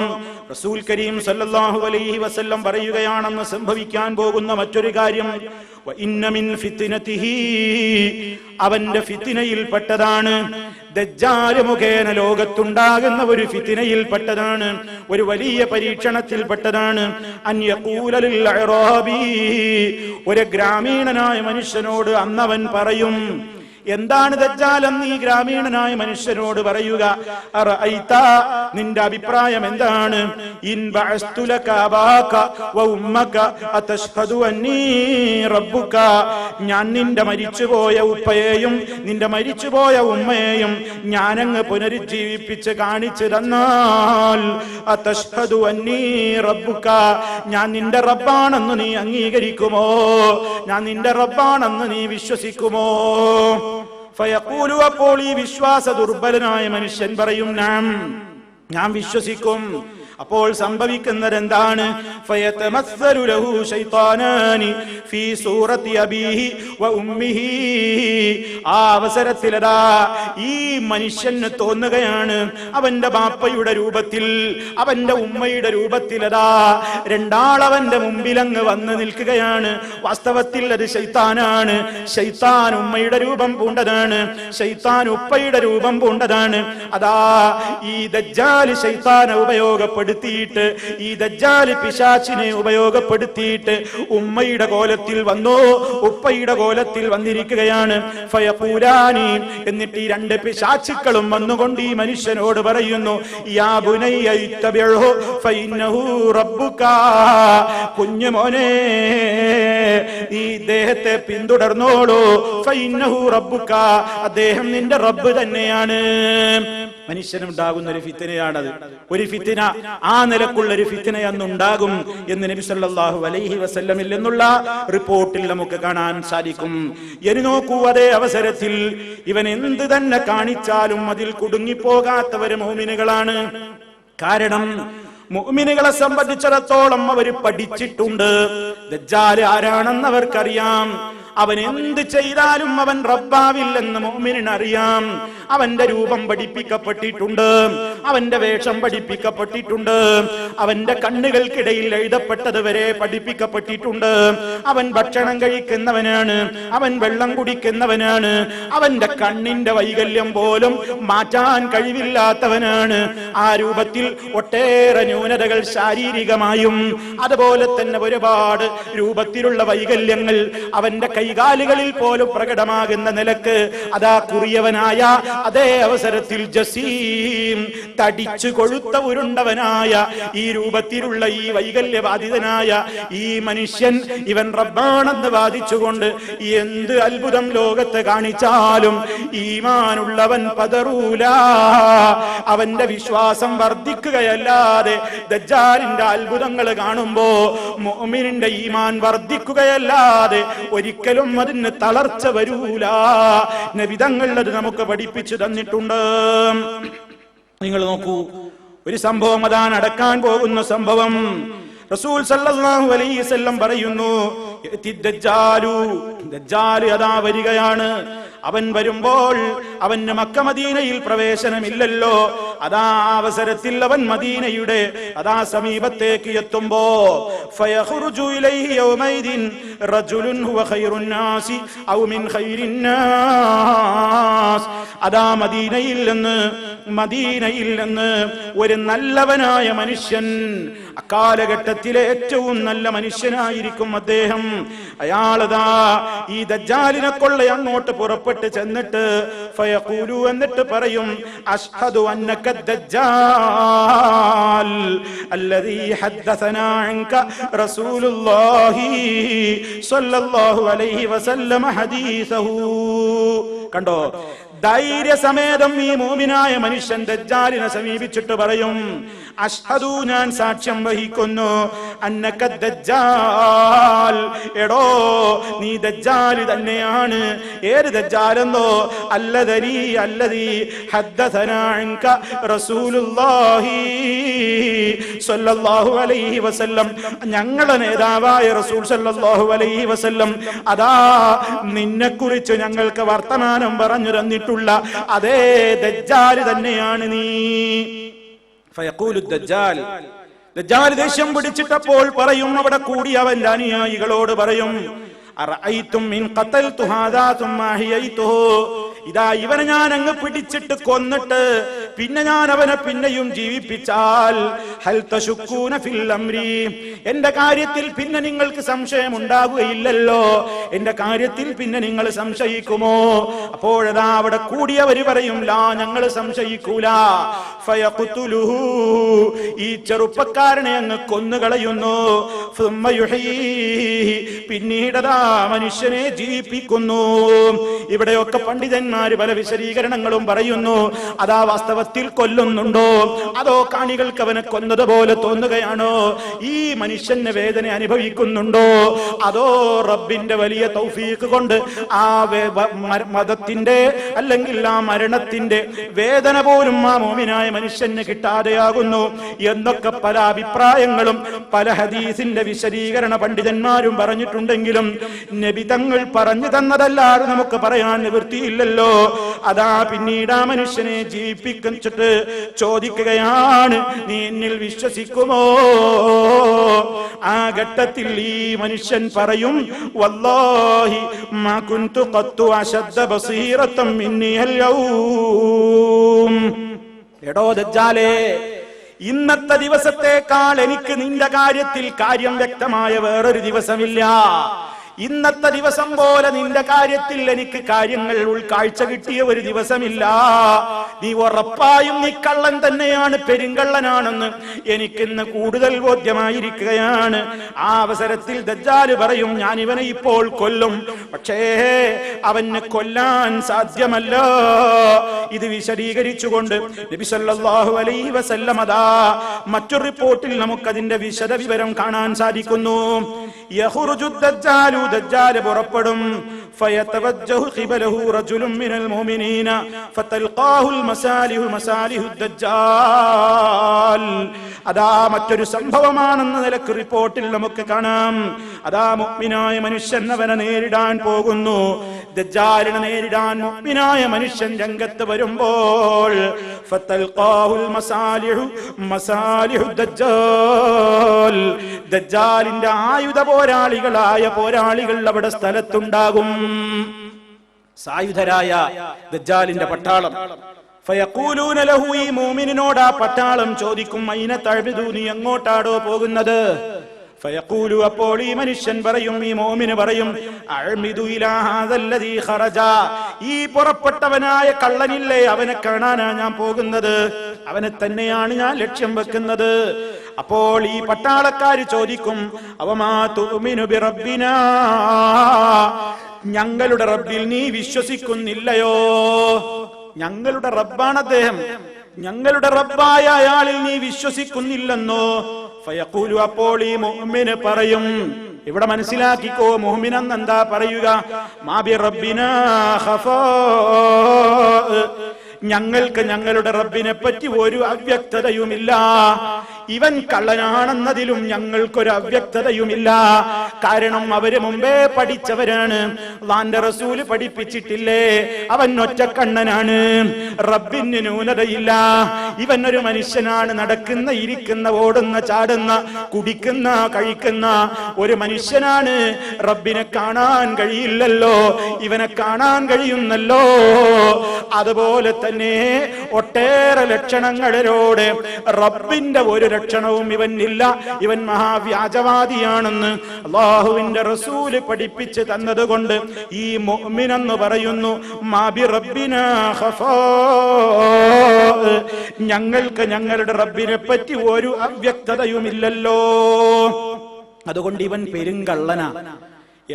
റസൂൽ കരീം സല്ലല്ലാഹു അലൈഹി വസല്ലം പറയുകയാണെന്ന് സംഭവിക്കാൻ പോകുന്ന മറ്റൊരു കാര്യം, വഇന്ന മിൻ ഫിത്നതിഹി, അവന്റെ ഫിത്നയിൽപ്പെട്ടതാണ്, ദജ്ജാൽ മുഖേന ലോകത്തുണ്ടാകുന്ന ഒരു ഫിത്നയിൽപ്പെട്ടതാണ്, ഒരു വലിയ പരീക്ഷണത്തിൽപ്പെട്ടതാണ്. അൻ യഖൂല ലിൽ അഅറാബി, ഒരു ഗ്രാമീണനായ മനുഷ്യനോട് അന്നവൻ പറയും. എന്താണ് ദജ്ജാൽ എന്ന് ഈ ഗ്രാമീണനായ മനുഷ്യനോട് പറയുക? അറഅയ്ത, നിന്റെ അഭിപ്രായം എന്താണ്? ഇൻ ബഅസ്തു ലക അബാക വ ഉമ്മക അതശ്ഹദു അന്നീ റബ്ബുക, ഞാൻ നിന്റെ മരിച്ചുപോയ ഉപ്പയെയും നിന്റെ മരിച്ചുപോയ ഉമ്മയെയും ഞാനങ്ങ് പുനരുജ്ജീവിപ്പിച്ച് കാണിച്ചു തന്നാൽ, അതശ്ഹദു അന്നീ റബ്ബുക, ഞാൻ നിന്റെ റബ്ബാണെന്ന് നീ അംഗീകരിക്കുമോ? ഞാൻ നിന്റെ റബ്ബാണെന്ന് നീ വിശ്വസിക്കുമോ? ഫയഖൂലു, അപ്പോൾ ഈ വിശ്വാസ ദുർബലനായ മനുഷ്യൻ പറയും, ഞാൻ വിശ്വസിക്കും. അപ്പോൾ സംഭവിക്കുന്നത് എന്താണ്? ഫയതമസ്സലു ലഹു ശൈത്താനാനി ഫീ സൂറത്തി അബീഹി വ ഉമ്മിഹി, ആ അവസരത്തിലതാ ഈ മനുഷ്യന് തോന്നുകയാണ് അവന്റെ ബാപ്പയുടെ രൂപത്തിൽ, അവന്റെ ഉമ്മയുടെ രൂപത്തിലതാ രണ്ടാളവന്റെ മുമ്പിലങ്ങ് വന്ന് നിൽക്കുകയാണ്. വാസ്തവത്തിൽ അത് ശൈത്താനാണ്. ശൈത്താൻ ഉമ്മയുടെ രൂപം പൂണ്ടതാണ്, ശൈത്താൻ ഉപ്പയുടെ രൂപം പൂണ്ടതാണ്. അതാ ഈ ദജ്ജാൽ ശൈത്താനെ ഉപയോഗപ്പെടുത്തിയിട്ട്, ഈ ദജ്ജാൽ പിശാചിനെ ഉപയോഗപ്പെടുത്തിയിട്ട് ഉമ്മയുടെ കോലത്തിൽ വന്നോ, ഉപ്പയുടെ കോലത്തിൽ വന്നിരിക്കുകയാണ്. ഫയഖൂലാനി, എന്നിട്ട് ഈ രണ്ട് പിശാചുക്കളും വന്നുകൊണ്ട് ഈ മനുഷ്യനോട് പറയുന്നു, യാ ബുനയ്യ ഇത്തബിഉഹു ഫഇന്നഹു റബ്ബുക, കുഞ്ഞുമോനെ ഈ ഇദ്ദേഹത്തെ പിന്തുടർന്നോളൂ, ഫഇന്നഹു റബ്ബുക, അദ്ദേഹം നിന്റെ റബ്ബ് തന്നെയാണ്. മനുഷ്യനുണ്ടാകുന്ന ഒരു ഫിത്നയാണത്. ഒരു ഫിത്ന, ആ നിലക്കുള്ള ഒരു ഫിത്ന അന്നുണ്ടാകും എന്ന് നബി സല്ലല്ലാഹു അലൈഹി വസല്ലമിൽ നിന്നുള്ള റിപ്പോർട്ടിൽ നമുക്ക് കാണാൻ സാധിക്കും. ഇനി നോക്കൂ, അതേ അവസരത്തിൽ ഇവൻ എന്ത് തന്നെ കാണിച്ചാലും അതിൽ കുടുങ്ങിപ്പോകാത്തവര് മുഅ്മിനുകളാണ്. കാരണം മുഅ്മിനുകളെ സംബന്ധിച്ചിടത്തോളം അവർ പഠിച്ചിട്ടുണ്ട്. ദജ്ജാൽ ആരാണെന്ന് അവർക്കറിയാം. അവൻ എന്ത് ചെയ്താലും അവൻ റബ്ബാവില്ലെന്ന് മുഅ്മിനിന് അറിയാം. അവന്റെ രൂപം പഠിപ്പിക്കപ്പെട്ടിട്ടുണ്ട്, അവന്റെ വേഷം പഠിപ്പിക്കപ്പെട്ടിട്ടുണ്ട്, അവന്റെ കണ്ണുകൾക്കിടയിൽ എഴുതപ്പെട്ടത് വരെ പഠിപ്പിക്കപ്പെട്ടിട്ടുണ്ട്. അവൻ ഭക്ഷണം കഴിക്കുന്നവനാണ്, അവൻ വെള്ളം കുടിക്കുന്നവനാണ്, അവന്റെ കണ്ണിന്റെ വൈകല്യം പോലും മാറ്റാൻ കഴിവില്ലാത്തവനാണ്. ആ രൂപത്തിൽ ഒട്ടേറെ ന്യൂനതകൾ ശാരീരികമായും അതുപോലെ തന്നെ ഒരുപാട് രൂപത്തിലുള്ള വൈകല്യങ്ങൾ അവന്റെ കൈകാലുകളിൽ പോലും പ്രകടമാകുന്ന നിലക്ക് അതാ കുറിയവനായ, അതേ അവസരത്തിൽ ജസീം തടിച്ചു കൊഴുത്ത ഉരുണ്ടവനായ ഈ രൂപത്തിലുള്ള ഈ വൈകല്യബാധിതനായ ഈ മനുഷ്യൻ ഇവൻ റബ്ബാണെന്ന് വാദിച്ചുകൊണ്ട് എന്ത് അത്ഭുതം ലോകത്ത് കാണിച്ചാലും ഈമാനുള്ളവൻ പതറൂല. അവന്റെ വിശ്വാസം വർദ്ധിക്കുകയല്ലാതെ, ദജ്ജാലിന്റെ അത്ഭുതങ്ങൾ കാണുമ്പോ മുഅ്മിനിന്റെ ഈമാൻ വർദ്ധിക്കുകയല്ലാതെ ഒരിക്കലും അതിന് തളർച്ച വരൂല. നബിതങ്ങൾ അത് നമുക്ക് പഠിപ്പിച്ചു തന്നിട്ടുണ്ട്. നിങ്ങൾ നോക്കൂ, ഒരു സംഭവം, അതാണ് നടക്കാൻ പോകുന്ന സംഭവം. റസൂൽ സല്ലല്ലാഹു അലൈഹി വസല്ലം പറയുന്നു, ദജ്ജാൽ അതാ വരികയാണ്. അവൻ വരുമ്പോൾ അവന് മക്ക മദീനയിൽ പ്രവേശനമില്ലല്ലോ. അതാ അവസരത്തിൽ അവൻ മദീനയുടെ അതാ സമീപത്തേക്ക് എത്തുമ്പോ ഫയഖ്റുജു ഇലൈഹി യൗമൈദിൻ റജുലുൻ ഹുവ ഖൈറുൻ നാസി ഔ മിൻ ഖൈരിൻ നാസ്. അതാ മദീനയിൽ നിന്ന് ഒരു നല്ലവനായ മനുഷ്യൻ, അക്കാലഘട്ടത്തിലെ ഏറ്റവും നല്ല മനുഷ്യനായിരിക്കും അദ്ദേഹം. അയാളതാ ഈ ദജ്ജാലിനെ കൊള്ള അങ്ങോട്ട് പുറപ്പെട്ട് ചെന്നിട്ട് ഫയഖൂലു, എന്നിട്ട് പറയും, അഷ്ഹദു അന്നക ദജ്ജാൽ അല്ലദീ ഹദ്ദസനാ അൻക റസൂലുള്ളാഹി സ്വല്ലല്ലാഹു അലൈഹി വസല്ലം ഹദീസഹു. കണ്ടോ, ധൈര്യസമേതം ഈ മുഅ്മിനായ മനുഷ്യൻ ദജ്ജാലിനെ സമീപിച്ചിട്ട് പറയും, അഷ്ഹദു, ഞാൻ സാക്ഷ്യം വഹിക്കുന്നു, അന്നക ദജ്ജാൽ, എടോ നീ ദജ്ജാൽ തന്നെയാണ്. ഏത് ദജ്ജാലെന്നോ? അല്ലദീ ഹദ്ദസനാ അൻക റസൂലുള്ളാഹി സ്വല്ലല്ലാഹു അലൈഹി വസല്ലം, ഞങ്ങളുടെ നേതാവായ റസൂൽ സ്വല്ലല്ലാഹു അലൈഹി വസല്ലം അതാ നിന്നെക്കുറിച്ച് ഞങ്ങൾക്ക് വർത്തമാനം പറഞ്ഞു തന്നിട്ടുണ്ട്. അതേ ദജ്ജാൽ തന്നെയാണ് നീ. ഫയഖൂലു ദജ്ജാൽ, ദജ്ജാൽ ദേഷ്യം പിടിച്ചിട്ടപ്പോൾ പറയും, അവിടെ കൂടി അവന്റെ അനുയായികളോട് പറയും, അറഅയ്തും മിൻ ഖതൽതു ഹാദാ സുമ്മ അഹ്യയ്തുഹു, ഇതാ ഇവനെ ഞാൻ അങ്ങ് പിടിച്ചിട്ട് കൊന്നിട്ട് പിന്നെ ഞാൻ അവനെ പിന്നെയും ജീവിപ്പിച്ചാൽ ഹൽ തശുക്കൂന ഫിൽ അംരി, എന്റെ കാര്യത്തിൽ പിന്നെ നിങ്ങൾക്ക് സംശയം ഉണ്ടാവുകയില്ലല്ലോ, എന്റെ കാര്യത്തിൽ പിന്നെ നിങ്ങൾ സംശയിക്കുമോ? അപ്പോഴതാ അവിടെ കൂടിയവര് പറയും, ലാ, ഞങ്ങൾ സംശയിക്കൂല. ഫയഖ്തുലുഹു, ഈ ചെറുപ്പക്കാരനെ അങ്ങ് കൊന്നുകളയുന്നു. സുമ്മ യുഹീഹി, പിന്നീടതാ മനുഷ്യനെ ജീവിപ്പിക്കുന്നു. ഇവിടെയൊക്കെ പണ്ഡിതന്മാര് പല വിശദീകരണങ്ങളും പറയുന്നു. അതാ വാസ്തവത്തിൽ കൊല്ലുന്നുണ്ടോ, അതോ കാണികൾക്ക് അവനെ കൊന്നതുപോലെ തോന്നുകയാണോ? ഈ മനുഷ്യന് വേദന അനുഭവിക്കുന്നുണ്ടോ, അതോ റബ്ബിന്റെ വലിയ തൗഫീഖ് കൊണ്ട് ആ മതത്തിന്റെ അല്ലെങ്കിൽ ആ മരണത്തിന്റെ വേദന പോലും ആ മോമിനായ മനുഷ്യന് കിട്ടാതെയാകുന്നു എന്നൊക്കെ പല അഭിപ്രായങ്ങളും പല ഹദീസിന്റെ വിശദീകരണ പണ്ഡിതന്മാരും പറഞ്ഞിട്ടുണ്ടെങ്കിലും നബി തങ്ങൾ പറഞ്ഞു തന്നതല്ലാതെ നമുക്ക് പറയാൻ നിവൃത്തിയില്ലല്ലോ. അതാ പിന്നീട് ആ മനുഷ്യനെ ജീവിപ്പിച്ചിട്ട് ചോദിക്കുകയാണ്, നീ എന്നിൽ വിശ്വസിക്കുമോ? ആ ഘട്ടത്തിൽ ഈ മനുഷ്യൻ പറയും, വല്ലാഹി മാ കുൻതു ഖത്തു അശദ്ദ ബസീറത്തൻ മിന്നി അൽയൗം. എടോ ദജ്ജാലേ, ഇന്നത്തെ ദിവസത്തേക്കാൾ എനിക്ക് നിന്റെ കാര്യത്തിൽ കാര്യം വ്യക്തമായ വേറൊരു ദിവസമില്ല. ഇന്നത്തെ ദിവസം പോലെ നിന്റെ കാര്യത്തിൽ എനിക്ക് കാര്യങ്ങൾ ഉൾക്കാഴ്ച കിട്ടിയ ഒരു ദിവസമില്ല. നീ ഉറപ്പായും നീ കള്ളൻ തന്നെയാണ്, പെരുങ്കള്ളനാണെന്ന് എനിക്കിന്ന് കൂടുതൽ ബോധ്യമായിരിക്കുകയാണ്. ആ അവസരത്തിൽ ദജ്ജാൽ പറയും, ഞാൻ ഇവനെ ഇപ്പോൾ കൊല്ലും, പക്ഷേ അവന് കൊല്ലാൻ സാധ്യമല്ല. ഇത് വിശദീകരിച്ചുകൊണ്ട് നബി സല്ലല്ലാഹു അലൈഹി വസല്ലം മറ്റൊരു റിപ്പോർട്ടിൽ നമുക്കതിന്റെ വിശദ വിവരം കാണാൻ സാധിക്കുന്നു. യഖ്റുജു ദജ്ജാലു, ദജ്ജാൽ പുറപ്പെടും. ഫയതവജ്ജഹു ഖിബലഹു റജുലുൻ മിനൽ മുഅ്മിനീന ഫതൽഖാഹുൽ മസാലിഹു ദജ്ജാൽ. അതാ മറ്റൊരു സംഭവമാണെന്ന നിലക്ക് റിപ്പോർട്ടിൽ നമുക്ക് കാണാം. അതാ മുഅ്മിനായ മനുഷ്യൻ അവനെ നേരിടാൻ പോകുന്നു. ദജ്ജാലിനെ നേരിടാൻ മുഅ്മിനായ മനുഷ്യൻ രംഗത്ത് വരുമ്പോൾ ഫതൽഖാഹുൽ മസാലിഹു ദജ്ജാൽ, ദജ്ജാലിന്റെ ആയുധ പോരാളികളായ പോരാളികൾ അവിടെ സ്ഥലത്തുണ്ടാകും. സായുധരായ ദജ്ജാലിന്റെ പട്ടാളം. ഫയഖൂലൂന ലഹു, ഈ മുഅ്മിനിനോട് ആ പട്ടാളം ചോദിക്കും, അയ്ന തഅ്ബുദു, നീ എങ്ങോട്ടാടോ പോകുന്നത്? ഫയഖൂലു, അപ്പോൾ ഈ മനുഷ്യൻ പറയും, ഈ മുഅ്മിന് പറയും, അഅ്മിദു ഇലാ ഹാദല്ലദീ ഖറജ, ഈ പുറപ്പെട്ടവനായ കള്ളനില്ലേ അവനെ കാണാനാ ഞാൻ പോകുന്നത്, അവനെ തന്നെയാണ് ഞാൻ ലക്ഷ്യം വെക്കുന്നത്. അപ്പോൾ ഈ പട്ടാളക്കാര് ചോദിക്കും, അവമാ തുഅ്മിനു ബിറബ്ബിനാ, ഞങ്ങളുടെ റബ്ബിൽ നീ വിശ്വസിക്കുന്നില്ലയോ? ഞങ്ങളുടെ റബ്ബാണ് അദ്ദേഹം, ഞങ്ങളുടെ റബ്ബായ അയാളിൽ നീ വിശ്വസിക്കുന്നില്ലെന്നോ? ഫയഖൂലു, അപ്പോൾ ഈ മുഅ്മിന് പറയും, ഇവിടെ മനസ്സിലാക്കിക്കോ, മുഅ്മിൻ എന്താ പറയുക, മാ ബി റബ്ബിനാ ഖഫാ, ഞങ്ങൾക്ക് ഞങ്ങളുടെ റബ്ബിനെ പറ്റി ഒരു അവ്യക്തതയുമില്ല. ഇവൻ കള്ളനാണെന്നതിലും ഞങ്ങൾക്കൊരു അവ്യക്തതയുമില്ല. കാരണം അവര് മുമ്പേ പഠിച്ചവരാണ്. അല്ലാഹുവിന്റെ റസൂല് പഠിപ്പിച്ചിട്ടില്ലേ, അവൻ ഒറ്റക്കണ്ണനാണ്, റബ്ബിന് ന്യൂനതയില്ല. ഇവൻ ഒരു മനുഷ്യനാണ്, നടക്കുന്ന, ഇരിക്കുന്ന, ഓടുന്ന, ചാടുന്ന, കുടിക്കുന്ന, കഴിക്കുന്ന ഒരു മനുഷ്യനാണ്. റബ്ബിനെ കാണാൻ കഴിയില്ലല്ലോ, ഇവനെ കാണാൻ കഴിയുന്നല്ലോ. അതുപോലെ തന്നെ ഒട്ടേറെ ലക്ഷണങ്ങളിലൂടെ റബ്ബിന്റെ ഒരു ലക്ഷണവും ഇവനില്ല, ഇവൻ മഹാവ്യാജവാദിയാണെന്ന് അല്ലാഹുവിന്റെ റസൂല് പഠിപ്പിച്ച് തന്നതുകൊണ്ട് ഈ മുഅ്മിൻ എന്ന് പറയുന്നു, മാ ബി റബ്ബിനാ ഖഫാ, ഞങ്ങൾക്ക് ഞങ്ങളുടെ റബ്ബിനെ പറ്റി ഒരു അവ്യക്തതയുമില്ലല്ലോ, അതുകൊണ്ട് ഇവൻ പെരുങ്കള്ളനാ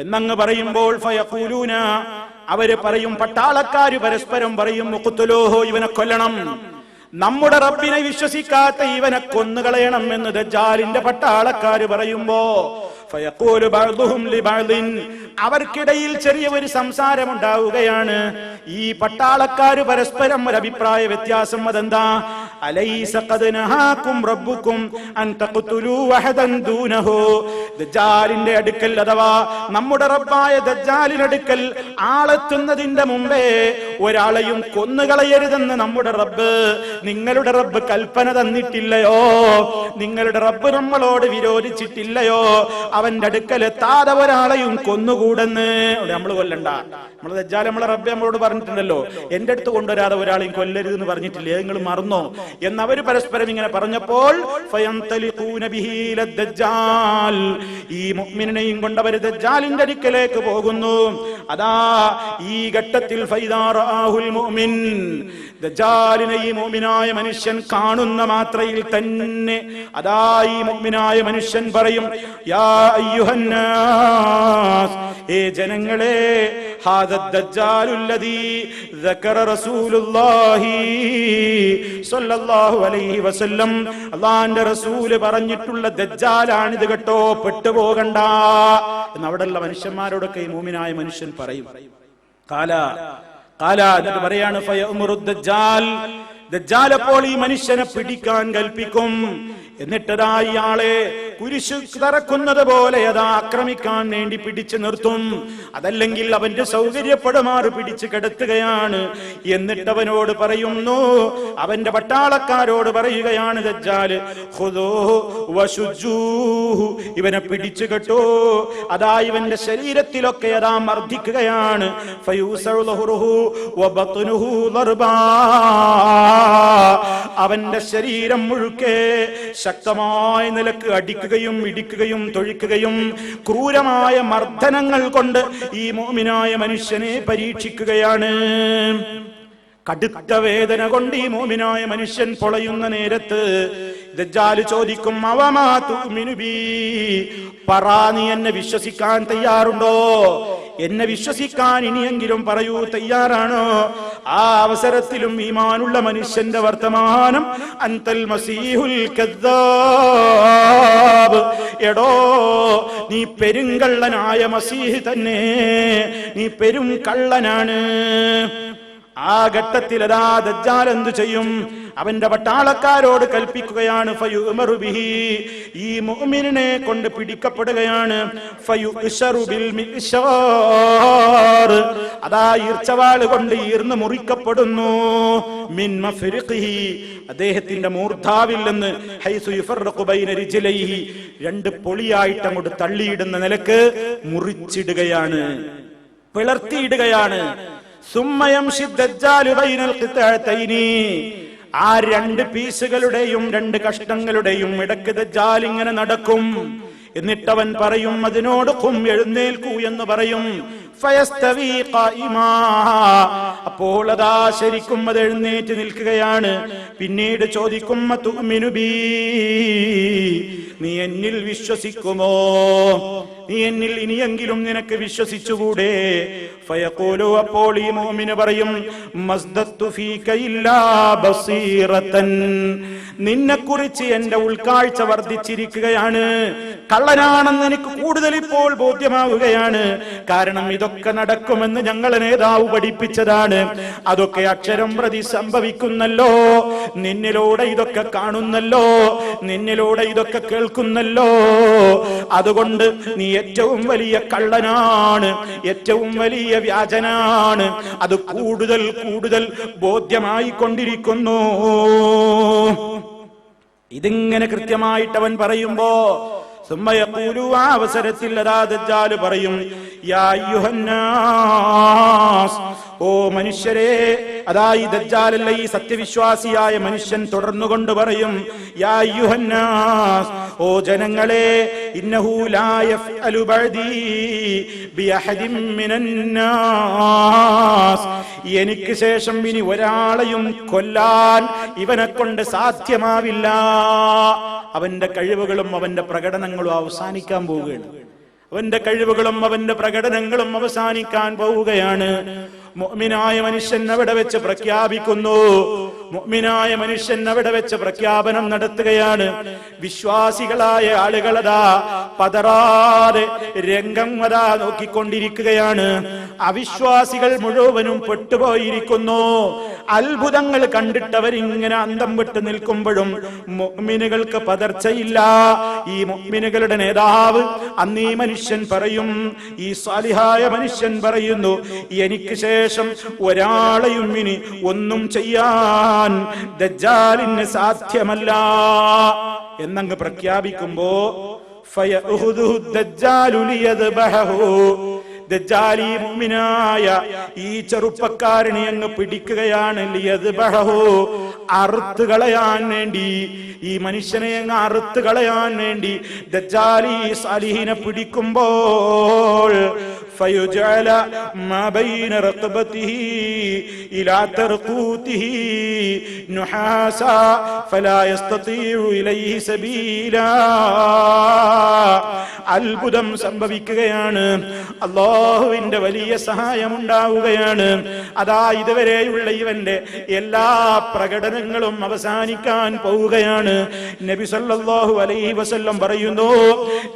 എന്നങ്ങ് പറയുമ്പോൾ ഫയഖൂലൂന, അവര് പറയും, പട്ടാളക്കാര് പരസ്പരം പറയും, മുഖ്തുലൂഹു, ഇവനെ കൊല്ലണം, നമ്മുടെ റബ്ബിനെ വിശ്വസിക്കാത്ത ഇവനെ കൊന്നുകളയണം എന്ന് ദജ്ജാലിന്റെ പട്ടാളക്കാര് പറയുമ്പോ ഫയഖൂലു ബഅ്ദുഹും ലിബഅ്ദിൻ, അവർക്കിടയിൽ ചെറിയ ഒരു സംസാരം ഉണ്ടാവുകയാണ്. ഈ പട്ടാളക്കാര് പരസ്പരം ഒരു അഭിപ്രായ വ്യത്യാസം. അതെന്താ? അലൈസ ഖദ് നഹാകും റബ്ബുകും അൻ തഖ്തുലൂ വഹദൻ ദൂനഹു, ദജ്ജാലിന്റെ അടുക്കൽ അഥവാ നമ്മുടെ റബ്ബായ ദജ്ജാലിന്റെ അടുക്കൽ ആളെത്തുന്നതിന്റെ മുമ്പേ ഒരാളെയും കൊന്നുകളയരുതെന്ന് നമ്മുടെ റബ്ബ്, നിങ്ങളുടെ റബ്ബ് കൽപ്പന തന്നിട്ടില്ലയോ? നിങ്ങളുടെ റബ്ബ് നമ്മളോട് വിരോധിച്ചിട്ടില്ലയോ? അവന്റെ അടുക്കൽ എത്താതെ ഒരാളെയും കൊന്നുകൂടെന്ന്. നമ്മൾ കൊല്ലണ്ട, നമ്മള് ദജ്ജാൽ നമ്മളെ റബ്ബ് നമ്മളോട് പറഞ്ഞിട്ടുണ്ടല്ലോ, എന്റെ അടുത്ത് കൊണ്ടുവരാതെ ഒരാളെയും കൊല്ലരുത് എന്ന് പറഞ്ഞിട്ടില്ലേ, നിങ്ങൾ മറന്നോ എന്നവര് പരസ്പരം ഇങ്ങനെ പറഞ്ഞപ്പോൾ ഫയന്തലിഖൂന ബിഹി ലദ്ദജ്ജാൽ, ഈ മുഅ്മിനെയും കൊണ്ടവര് ദജ്ജാലിന്റെ അടുക്കലേക്ക് പോകുന്നു. അതാ ഈ ഘട്ടത്തിൽ ഫൈദാ റആഹുൽ മുഅ്മിൻ, ദജ്ജാലിനെ ഈ മുഅ്മിനായ മനുഷ്യൻ കാണുന്ന മാത്രയിൽ തന്നെ അതാ ഈ മുഅ്മിനായ മനുഷ്യൻ പറയും, യാ അയ്യുഹന്നാസ്, ഏ ജനങ്ങളെ, ഹാദ ദജ്ജാലുല്ലദീ ദക്കറ റസൂലുള്ളാഹി സ്വല്ലല്ലാഹു അലൈഹി വസല്ലം, അല്ലാഹുവിന്റെ റസൂല് പറഞ്ഞിട്ടുള്ള ദജ്ജാലാണിത് കേട്ടോ, പെട്ടുപോകണ്ട എന്ന് അവിടെയുള്ള മനുഷ്യന്മാരോടൊക്കെ ഈ മുഅ്മിനായ മനുഷ്യൻ പറയും. കാല എന്നിട്ട് പറയാണ്, ഫയഉമറു ദജ്ജാൽ, ദജ്ജാൽ അപ്പോൾ ഈ മനുഷ്യനെ പിടിക്കാൻ കൽപ്പിക്കും. എന്നിട്ടതാ ഇയാളെ കുരിശ് തറക്കുന്നത് പോലെ അതാ ആക്രമിക്കാൻ വേണ്ടി പിടിച്ചു നിർത്തും. അതല്ലെങ്കിൽ അവന്റെ സൗകര്യപ്പെടുമാറ് പിടിച്ചു കിടത്തുകയാണ്. എന്നിട്ട് അവനോട് പറയുന്നു, അവന്റെ പട്ടാളക്കാരോട് പറയുകയാണ് ദജ്ജാൽ, ഖുദൂഹു വശുജ്ജൂഹു, ഇവനെ പിടിച്ചു കെട്ടോ. അതാ ഇവന്റെ ശരീരത്തിലൊക്കെ അതാ മർദ്ദിക്കുകയാണ്. ഫയൂസഉ ലഹ്റുഹു വബത്നുഹു ദർബാ, അവന്റെ ശരീരം മുഴുക്കെ ശക്തമായ നിലക്ക് അടിക്കുക അടിക്കുകയും ഇടിക്കുകയും തൊഴിക്കുകയും ക്രൂരമായ മർദ്ദനങ്ങൾ കൊണ്ട് ഈ മുഅ്മിനായ മനുഷ്യനെ പരീക്ഷിക്കുകയാണ്. കടുത്ത വേദന കൊണ്ട് ഈ മുഅ്മിനായ മനുഷ്യൻ പൊളയുന്ന നേരത്ത് ദജ്ജാൽ ചോദിക്കും, അവമാ തുഅ്മിനു ബി, പറ, നീ എന്നെ വിശ്വസിക്കാൻ തയ്യാറുണ്ടോ? എന്നെ വിശ്വസിക്കാൻ ഇനിയെങ്കിലും പറയൂ, തയ്യാറാണോ? ആ അവസരത്തിലും ഈമാനുള്ള മനുഷ്യന്റെ വർത്തമാനം, അൻതൽ മസീഹുൽ കദ്ദാബ്, എടോ നീ പെരുങ്കള്ളനായ മസീഹ് തന്നെ, നീ പെരും കള്ളനാണ്. ആ ഘട്ടത്തിൽ അതാ ദജ്ജാൽ എന്തു ചെയ്യും? അവന്റെ പട്ടാളക്കാരോട് കൽപ്പിക്കുകയാണ്, ഫയുമറു ബിഹി, ഈ മുഅ്മിനെ കൊണ്ട് പിടിക്കപ്പെടുകയാണ്. ഫയുശറു ബിൽ മിഅ്ശാർ, അതാ ഈർച്ചവാൾ കൊണ്ട് ഈർന്ന് മുറിക്കപ്പെടുന്നു. മിൻ മഫ്രിഖിഹി, അദ്ദേഹത്തിന്റെ മൂർധാവിൽ നിന്ന്, ഹൈസു യുഫർഖു ബൈന റിജ്ലൈഹി, രണ്ട് പൊളിയായിട്ട് അങ്ങോട്ട് തള്ളിയിടുന്ന നിലക്ക് മുറിച്ചിടുകയാണ്, പിളർത്തിയിടുകയാണ്. ആ രണ്ട് പീസുകളുടെയും രണ്ട് കഷ്ണങ്ങളുടെയും ഇടക്ക് ദജ്ജാൽ ഇങ്ങനെ നടക്കും. എന്നിട്ടവൻ പറയും, അതിനോട് ഖും, എഴുന്നേൽക്കൂ എന്ന് പറയും. ഫയസ്തവി ഖായിമാ, അപ്പോൾ അതാ ശരിക്കും അത് എഴുന്നേറ്റ് നിൽക്കുകയാണ്. പിന്നീട് ചോദിക്കും, തുഅ്മിനു ബി, നീ എന്നിൽ വിശ്വസിക്കുമോ? നീ എന്നിൽ ഇനിയെങ്കിലും നിനക്ക് വിശ്വസിച്ചുകൂടെ? ഫയഖൂലു, അപ്പോൾ ഈ മുഅ്മിന് പറയും, മസ്ദത്തു ഫീക ഇല്ലാ ബസീറതൻ, നിന്നെക്കുറിച്ച് എന്റെ ഉൾക്കാഴ്ച വർദ്ധിച്ചിരിക്കുകയാണ്. കള്ളനാണെന്ന് എനിക്ക് കൂടുതൽ ഇപ്പോൾ ബോധ്യമാവുകയാണ്. കാരണം ഇതൊക്കെ നടക്കുമെന്ന് ഞങ്ങളെ നേതാവ് പഠിപ്പിച്ചതാണ്. അതൊക്കെ അക്ഷരം പ്രതി സംഭവിക്കുന്നല്ലോ. നിന്നിലൂടെ ഇതൊക്കെ കാണുന്നല്ലോ, നിന്നിലൂടെ ഇതൊക്കെ കേൾക്കുന്നല്ലോ. അതുകൊണ്ട് നീ ഏറ്റവും വലിയ കള്ളനാണ്, ഏറ്റവും വലിയ വ്യാജനാണ്. അത് കൂടുതൽ കൂടുതൽ ബോധ്യമായി കൊണ്ടിരിക്കുന്നു. ഇതിങ്ങനെ കൃത്യമായിട്ട് അവൻ പറയുമ്പോ ആ അവസരത്തിൽ അതാ ദജ്ജാൽ പറയും, യാ അയ്യുഹന്നാസ്, ഓ മനുഷ്യരെ. അതാ ഈ ദജ്ജാലല്ല, ഈ സത്യവിശ്വാസിയായ മനുഷ്യൻ തുടർന്നുകൊണ്ട് പറയും, യാ അയ്യുഹന്നാസ്, ഓ ജനങ്ങളെ, ഇന്നഹു ലാ യഫ്അലു ബഅദീ ബിഅഹദിൻ മിനന്നാസ്, എനിക്ക് ശേഷം ഇനി ഒരാളെയും കൊല്ലാൻ ഇവനെ കൊണ്ട് സാധ്യമാവില്ല. അവന്റെ കഴിവുകളും അവന്റെ പ്രകടനങ്ങളും അവസാനിക്കാൻ പോവുകയാണ്. അവന്റെ കഴിവുകളും അവന്റെ പ്രകടനങ്ങളും അവസാനിക്കാൻ പോവുകയാണ്. മുഅ്മിനായ മനുഷ്യൻ അവിടെ വെച്ച് പ്രഖ്യാപിക്കുന്നു. മുഅ്മിനായ മനുഷ്യൻ അവിടെ വെച്ച് പ്രഖ്യാപനം നടത്തുകയാണ്. വിശ്വാസികളായ ആളുകളതാ പതറാതെ രംഗം അതാ നോക്കിക്കൊണ്ടിരിക്കുകയാണ്. അവിശ്വാസികൾ മുഴുവനും പെട്ടുപോയിരിക്കുന്നു. അത്ഭുതങ്ങൾ കണ്ടിട്ടവരിങ്ങനെ അന്തം വിട്ട് നിൽക്കുമ്പോഴും മുഅ്മിനുകൾക്ക് പതർച്ചയില്ല. ഈ മുഅ്മിനുകളുടെ നേതാവ് അന്ന് ഈ മനുഷ്യൻ പറയും, ഈ സാലിഹായ മനുഷ്യൻ പറയുന്നു, എനിക്ക് ശേഷം ഒരാളെയും ഇനി ഒന്നും ചെയ്യാൻ ദജ്ജാലിന് സാധ്യമല്ല എന്നങ്ങ് പ്രഖ്യാപിക്കുമ്പോ ഫയഉഖുദുഹു ദജ്ജാലു ലിയദ്ബഹു, ദജ്ജാൽ ഈ മുഅ്മിനായ ഈ ചെറുപ്പക്കാരനെ അങ്ങ് പിടിക്കുകയാണ്. ലിയദ്ബഹു, അറുത്ത് കളയാൻ വേണ്ടി, ഈ മനുഷ്യനെ അങ്ങ് അറുത്ത് കളയാൻ വേണ്ടി ദജ്ജാൽ ഈ സാലിഹിനെ പിടിക്കുമ്പോൾ فيجعل ما بين رقبته إلى ترقوته نحاسا فلا يستطيع إليه سبيلا. അത്ഭുതം സംഭവിക്കുകയാണ്. അല്ലാഹുവിന്റെ വലിയ സഹായം ഉണ്ടാവുകയാണ്. അതാ ഇതുവരെയുള്ള ഇവന്റെ എല്ലാ പ്രകടനങ്ങളും അവസാനിക്കാൻ പോവുകയാണ്. നബി സല്ലല്ലാഹു അലൈഹി വസല്ലം പറയുന്നു,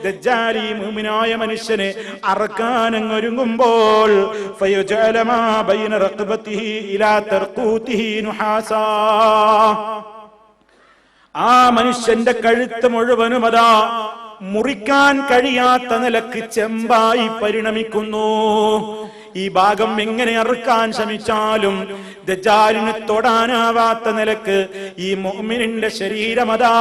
ദജ്ജാൽ ഈ മുഅ്മിനായ മനുഷ്യനെ അറക്കാൻ ഒരുങ്ങുമ്പോൾ ഫയജഅല മാ ബൈന റഖബതിഹി ഇലാ തർഖൂതിഹി നുഹാസാ, ആ മനുഷ്യന്റെ കഴുത്ത് മുഴുവനും അതാ മുറിക്കാൻ കഴിയാത്ത നിലക്ക് ചെമ്പായി പരിണമിക്കുന്നു. ഈ ഭാഗം എങ്ങനെ അറുക്കാൻ ശ്രമിച്ചാലും ദജ്ജാലിന് തൊടാനാവാത്ത നിലക്ക് ഈ മുഅ്മിനിന്റെ ശരീരമതാ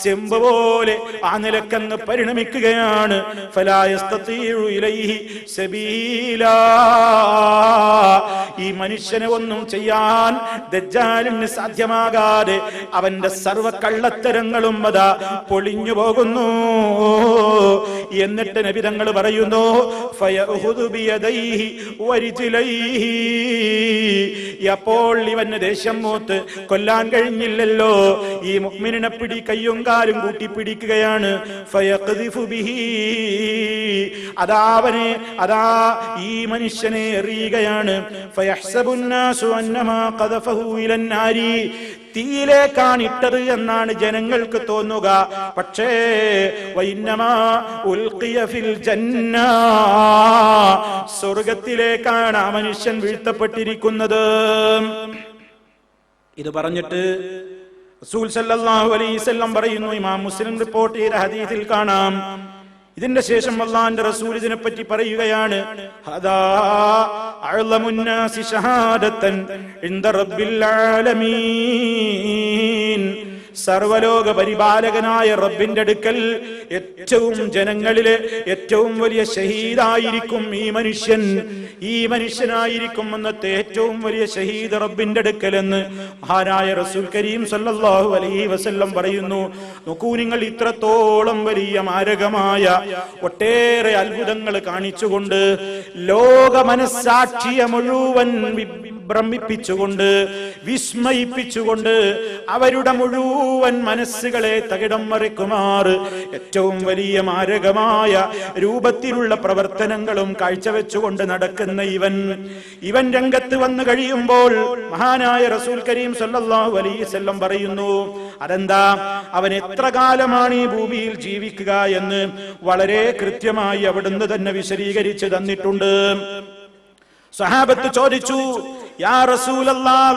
ചെമ്പ് പോലെ ആ നിലക്കങ്ങ് പരിണമിക്കുകയാണ്. ഫലാ യസ്തതീഉ ഇലൈഹി സബീലാ. ഈ മനുഷ്യനെ ഒന്നും ചെയ്യാൻ ദജ്ജാലിന് സാധ്യമാകാതെ അവന്റെ സർവ്വ കള്ളത്തരങ്ങളും അതാ പൊളിഞ്ഞു പോകുന്നു. എന്നിട്ട് നബി തങ്ങൾ പറയുന്നു, ഫയഖുദു ബിയദൈഹി വരിജ്ലൈഹി. അപ്പോൾ ഇവന് ദേഷ്യം മൂത്ത് കൊല്ലാൻ കഴിഞ്ഞില്ലല്ലോ, ഈ മുഅ്മിനിനെ കയ്യും കാലും കൂട്ടി പിടിക്കുകയാണ്. ഫയഖ്ദിഫു ബിഹി. അതാ ഈ മനുഷ്യനെ എറിയുകയാണ്. ഫയഹ്സബുന്നാസു അന്നമാ ഖദഫഹു ഇലന്നാരി. തീയിലേക്കാണ് ഇട്ടത് എന്നാണ് ജനങ്ങൾക്ക് തോന്നുക. പക്ഷേ വഇന്നമാ ഉൽഖിയ ഫിൽ ജന്ന. സ്വർഗ്ഗത്തിലേക്കാണ് ആ മനുഷ്യൻ വീഴ്ത്തപ്പെട്ടിരിക്കുന്നത്. ഇത് പറഞ്ഞിട്ട് റസൂൽ സല്ലല്ലാഹു അലൈഹി വസല്ലം പറയുന്നു, ഇമാം മുസ്ലിം റിപ്പോർട്ട് ചെയ്ത ഹദീസിൽ കാണാം, ഇതിന്റെ ശേഷം അല്ലാഹുവിന്റെ റസൂൽ ഇതിനെപ്പറ്റി പറയുകയാണ്, ഹദാ അഅ്ലമുൻ നാസി ശഹാദതൻ ഇൻദ റബ്ബിൽ ആലമീൻ. സർവലോക പരിപാലകനായ റബ്ബിന്റെ അടുക്കൽ ഏറ്റവും ജനങ്ങളിലെ ഏറ്റവും വലിയ ഷഹീദായിരിക്കും ഈ മനുഷ്യൻ. ഈ മനുഷ്യനായിരിക്കും അന്നത്തെ ഏറ്റവും വലിയ ഷഹീദ് റബ്ബിന്റെ അടുക്കലെന്ന് മഹാനായ റസൂൽ കരീം സല്ലല്ലാഹു അലൈഹി വസല്ലം പറയുന്നു. നോക്കൂ നിങ്ങൾ, ഇത്രത്തോളം വലിയ മാരകമായ ഒട്ടേറെ അത്ഭുതങ്ങൾ കാണിച്ചുകൊണ്ട് ലോക മനസ്സാക്ഷിയെ മുഴുവൻ ഭ്രമിപ്പിച്ചുകൊണ്ട് വിസ്മയിപ്പിച്ചുകൊണ്ട് അവരുടെ മുഴുവൻ മനസ്സുകളെ തകിടം മറിക്കുമാറ് ഏറ്റവും വലിയ മാരകമായ രൂപത്തിലുള്ള പ്രവർത്തനങ്ങളും കാഴ്ചവെച്ചുകൊണ്ട് നടക്കുന്ന ഇവൻ രംഗത്ത് വന്നു കഴിയുമ്പോൾ മഹാനായ റസൂൽ കരീം സല്ലല്ലാഹു അലൈഹി വസല്ലം പറയുന്നു, അതെന്താ, അവൻ എത്ര കാലമാണ് ഈ ഭൂമിയിൽ ജീവിക്കുക എന്ന് വളരെ കൃത്യമായി അവിടുന്ന് തന്നെ വിശദീകരിച്ച് തന്നിട്ടുണ്ട്. സഹാബത്ത് ചോദിച്ചു, യാ റസൂലല്ലാഹ്,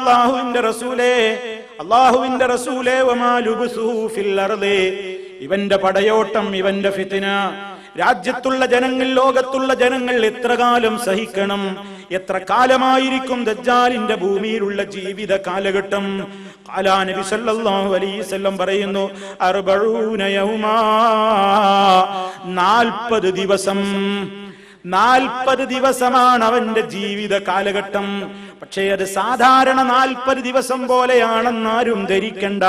അല്ലാഹുവിന്റെ റസൂലേ വമാ ലുബ്സുഹു ഫിൽ അർളി. ഇവന്റെ പടയോട്ടം, ഇവന്റെ ഫിത്ന രാജ്യത്തുള്ള ജനങ്ങൾ, ലോകത്തുള്ള ജനങ്ങൾ എത്ര കാലം സഹിക്കണം? എത്ര കാലമായിരിക്കും ദജ്ജാലിന്റെ ഭൂമിയിലുള്ള ജീവിത കാലഘട്ടം? ഖാലാ നബി സല്ലല്ലാഹു അലൈഹി വസല്ലം പറയുന്നു, 40 യൗമാ. 40 ദിവസം. 40 ദിവസമാണ് അവന്റെ ജീവിത കാലഘട്ടം. പക്ഷേ അത് സാധാരണ 40 ദിവസം പോലെയാണെന്നാരും ധരിക്കണ്ട.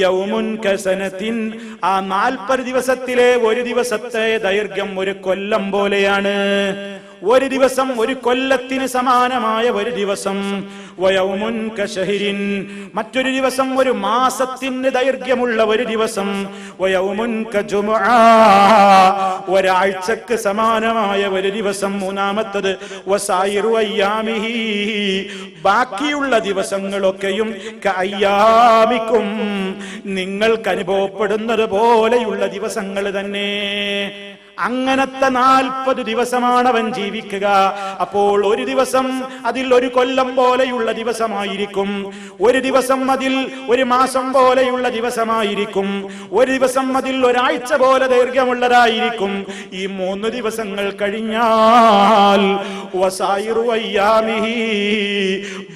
യൗമുൻ കസനത്തിൻ. ആ 40 ദിവസത്തിലെ ഒരു ദിവസത്തെ ദൈർഘ്യം ഒരു കൊല്ലം പോലെയാണ്. ഒരു ദിവസം ഒരു കൊല്ലത്തിന് സമാനമായ ഒരു ദിവസം. വയൗമുൻ കശഹരിൻ. മറ്റൊരു ദിവസം ഒരു മാസത്തിന് ദൈർഘ്യമുള്ള ഒരു ദിവസം. വയൗമുൻ കജുമുഅ. ഒരാഴ്ചക്ക് സമാനമായ ഒരു ദിവസം. മൂന്നാമത്തത് വസായിറു അയ്യാമിഹി. ബാക്കിയുള്ള ദിവസങ്ങളൊക്കെയും കഅയ്യാമിക്കും, നിങ്ങൾക്ക് അനുഭവപ്പെടുന്നത് പോലെയുള്ള ദിവസങ്ങൾ തന്നെ. അങ്ങനത്തെ 40 ദിവസമാണ് അവൻ ജീവിക്കുക. അപ്പോൾ ഒരു ദിവസം അതിൽ ഒരു കൊല്ലം പോലെയുള്ള ദിവസമായിരിക്കും. ഒരു ദിവസം അതിൽ ഒരു മാസം പോലെയുള്ള ദിവസമായിരിക്കും. ഒരു ദിവസം അതിൽ ഒരാഴ്ച പോലെ ദൈർഘ്യമുള്ളതായിരിക്കും. ഈ 3 ദിവസങ്ങൾ കഴിഞ്ഞാൽ വസായിറു അയ്യാമിഹി,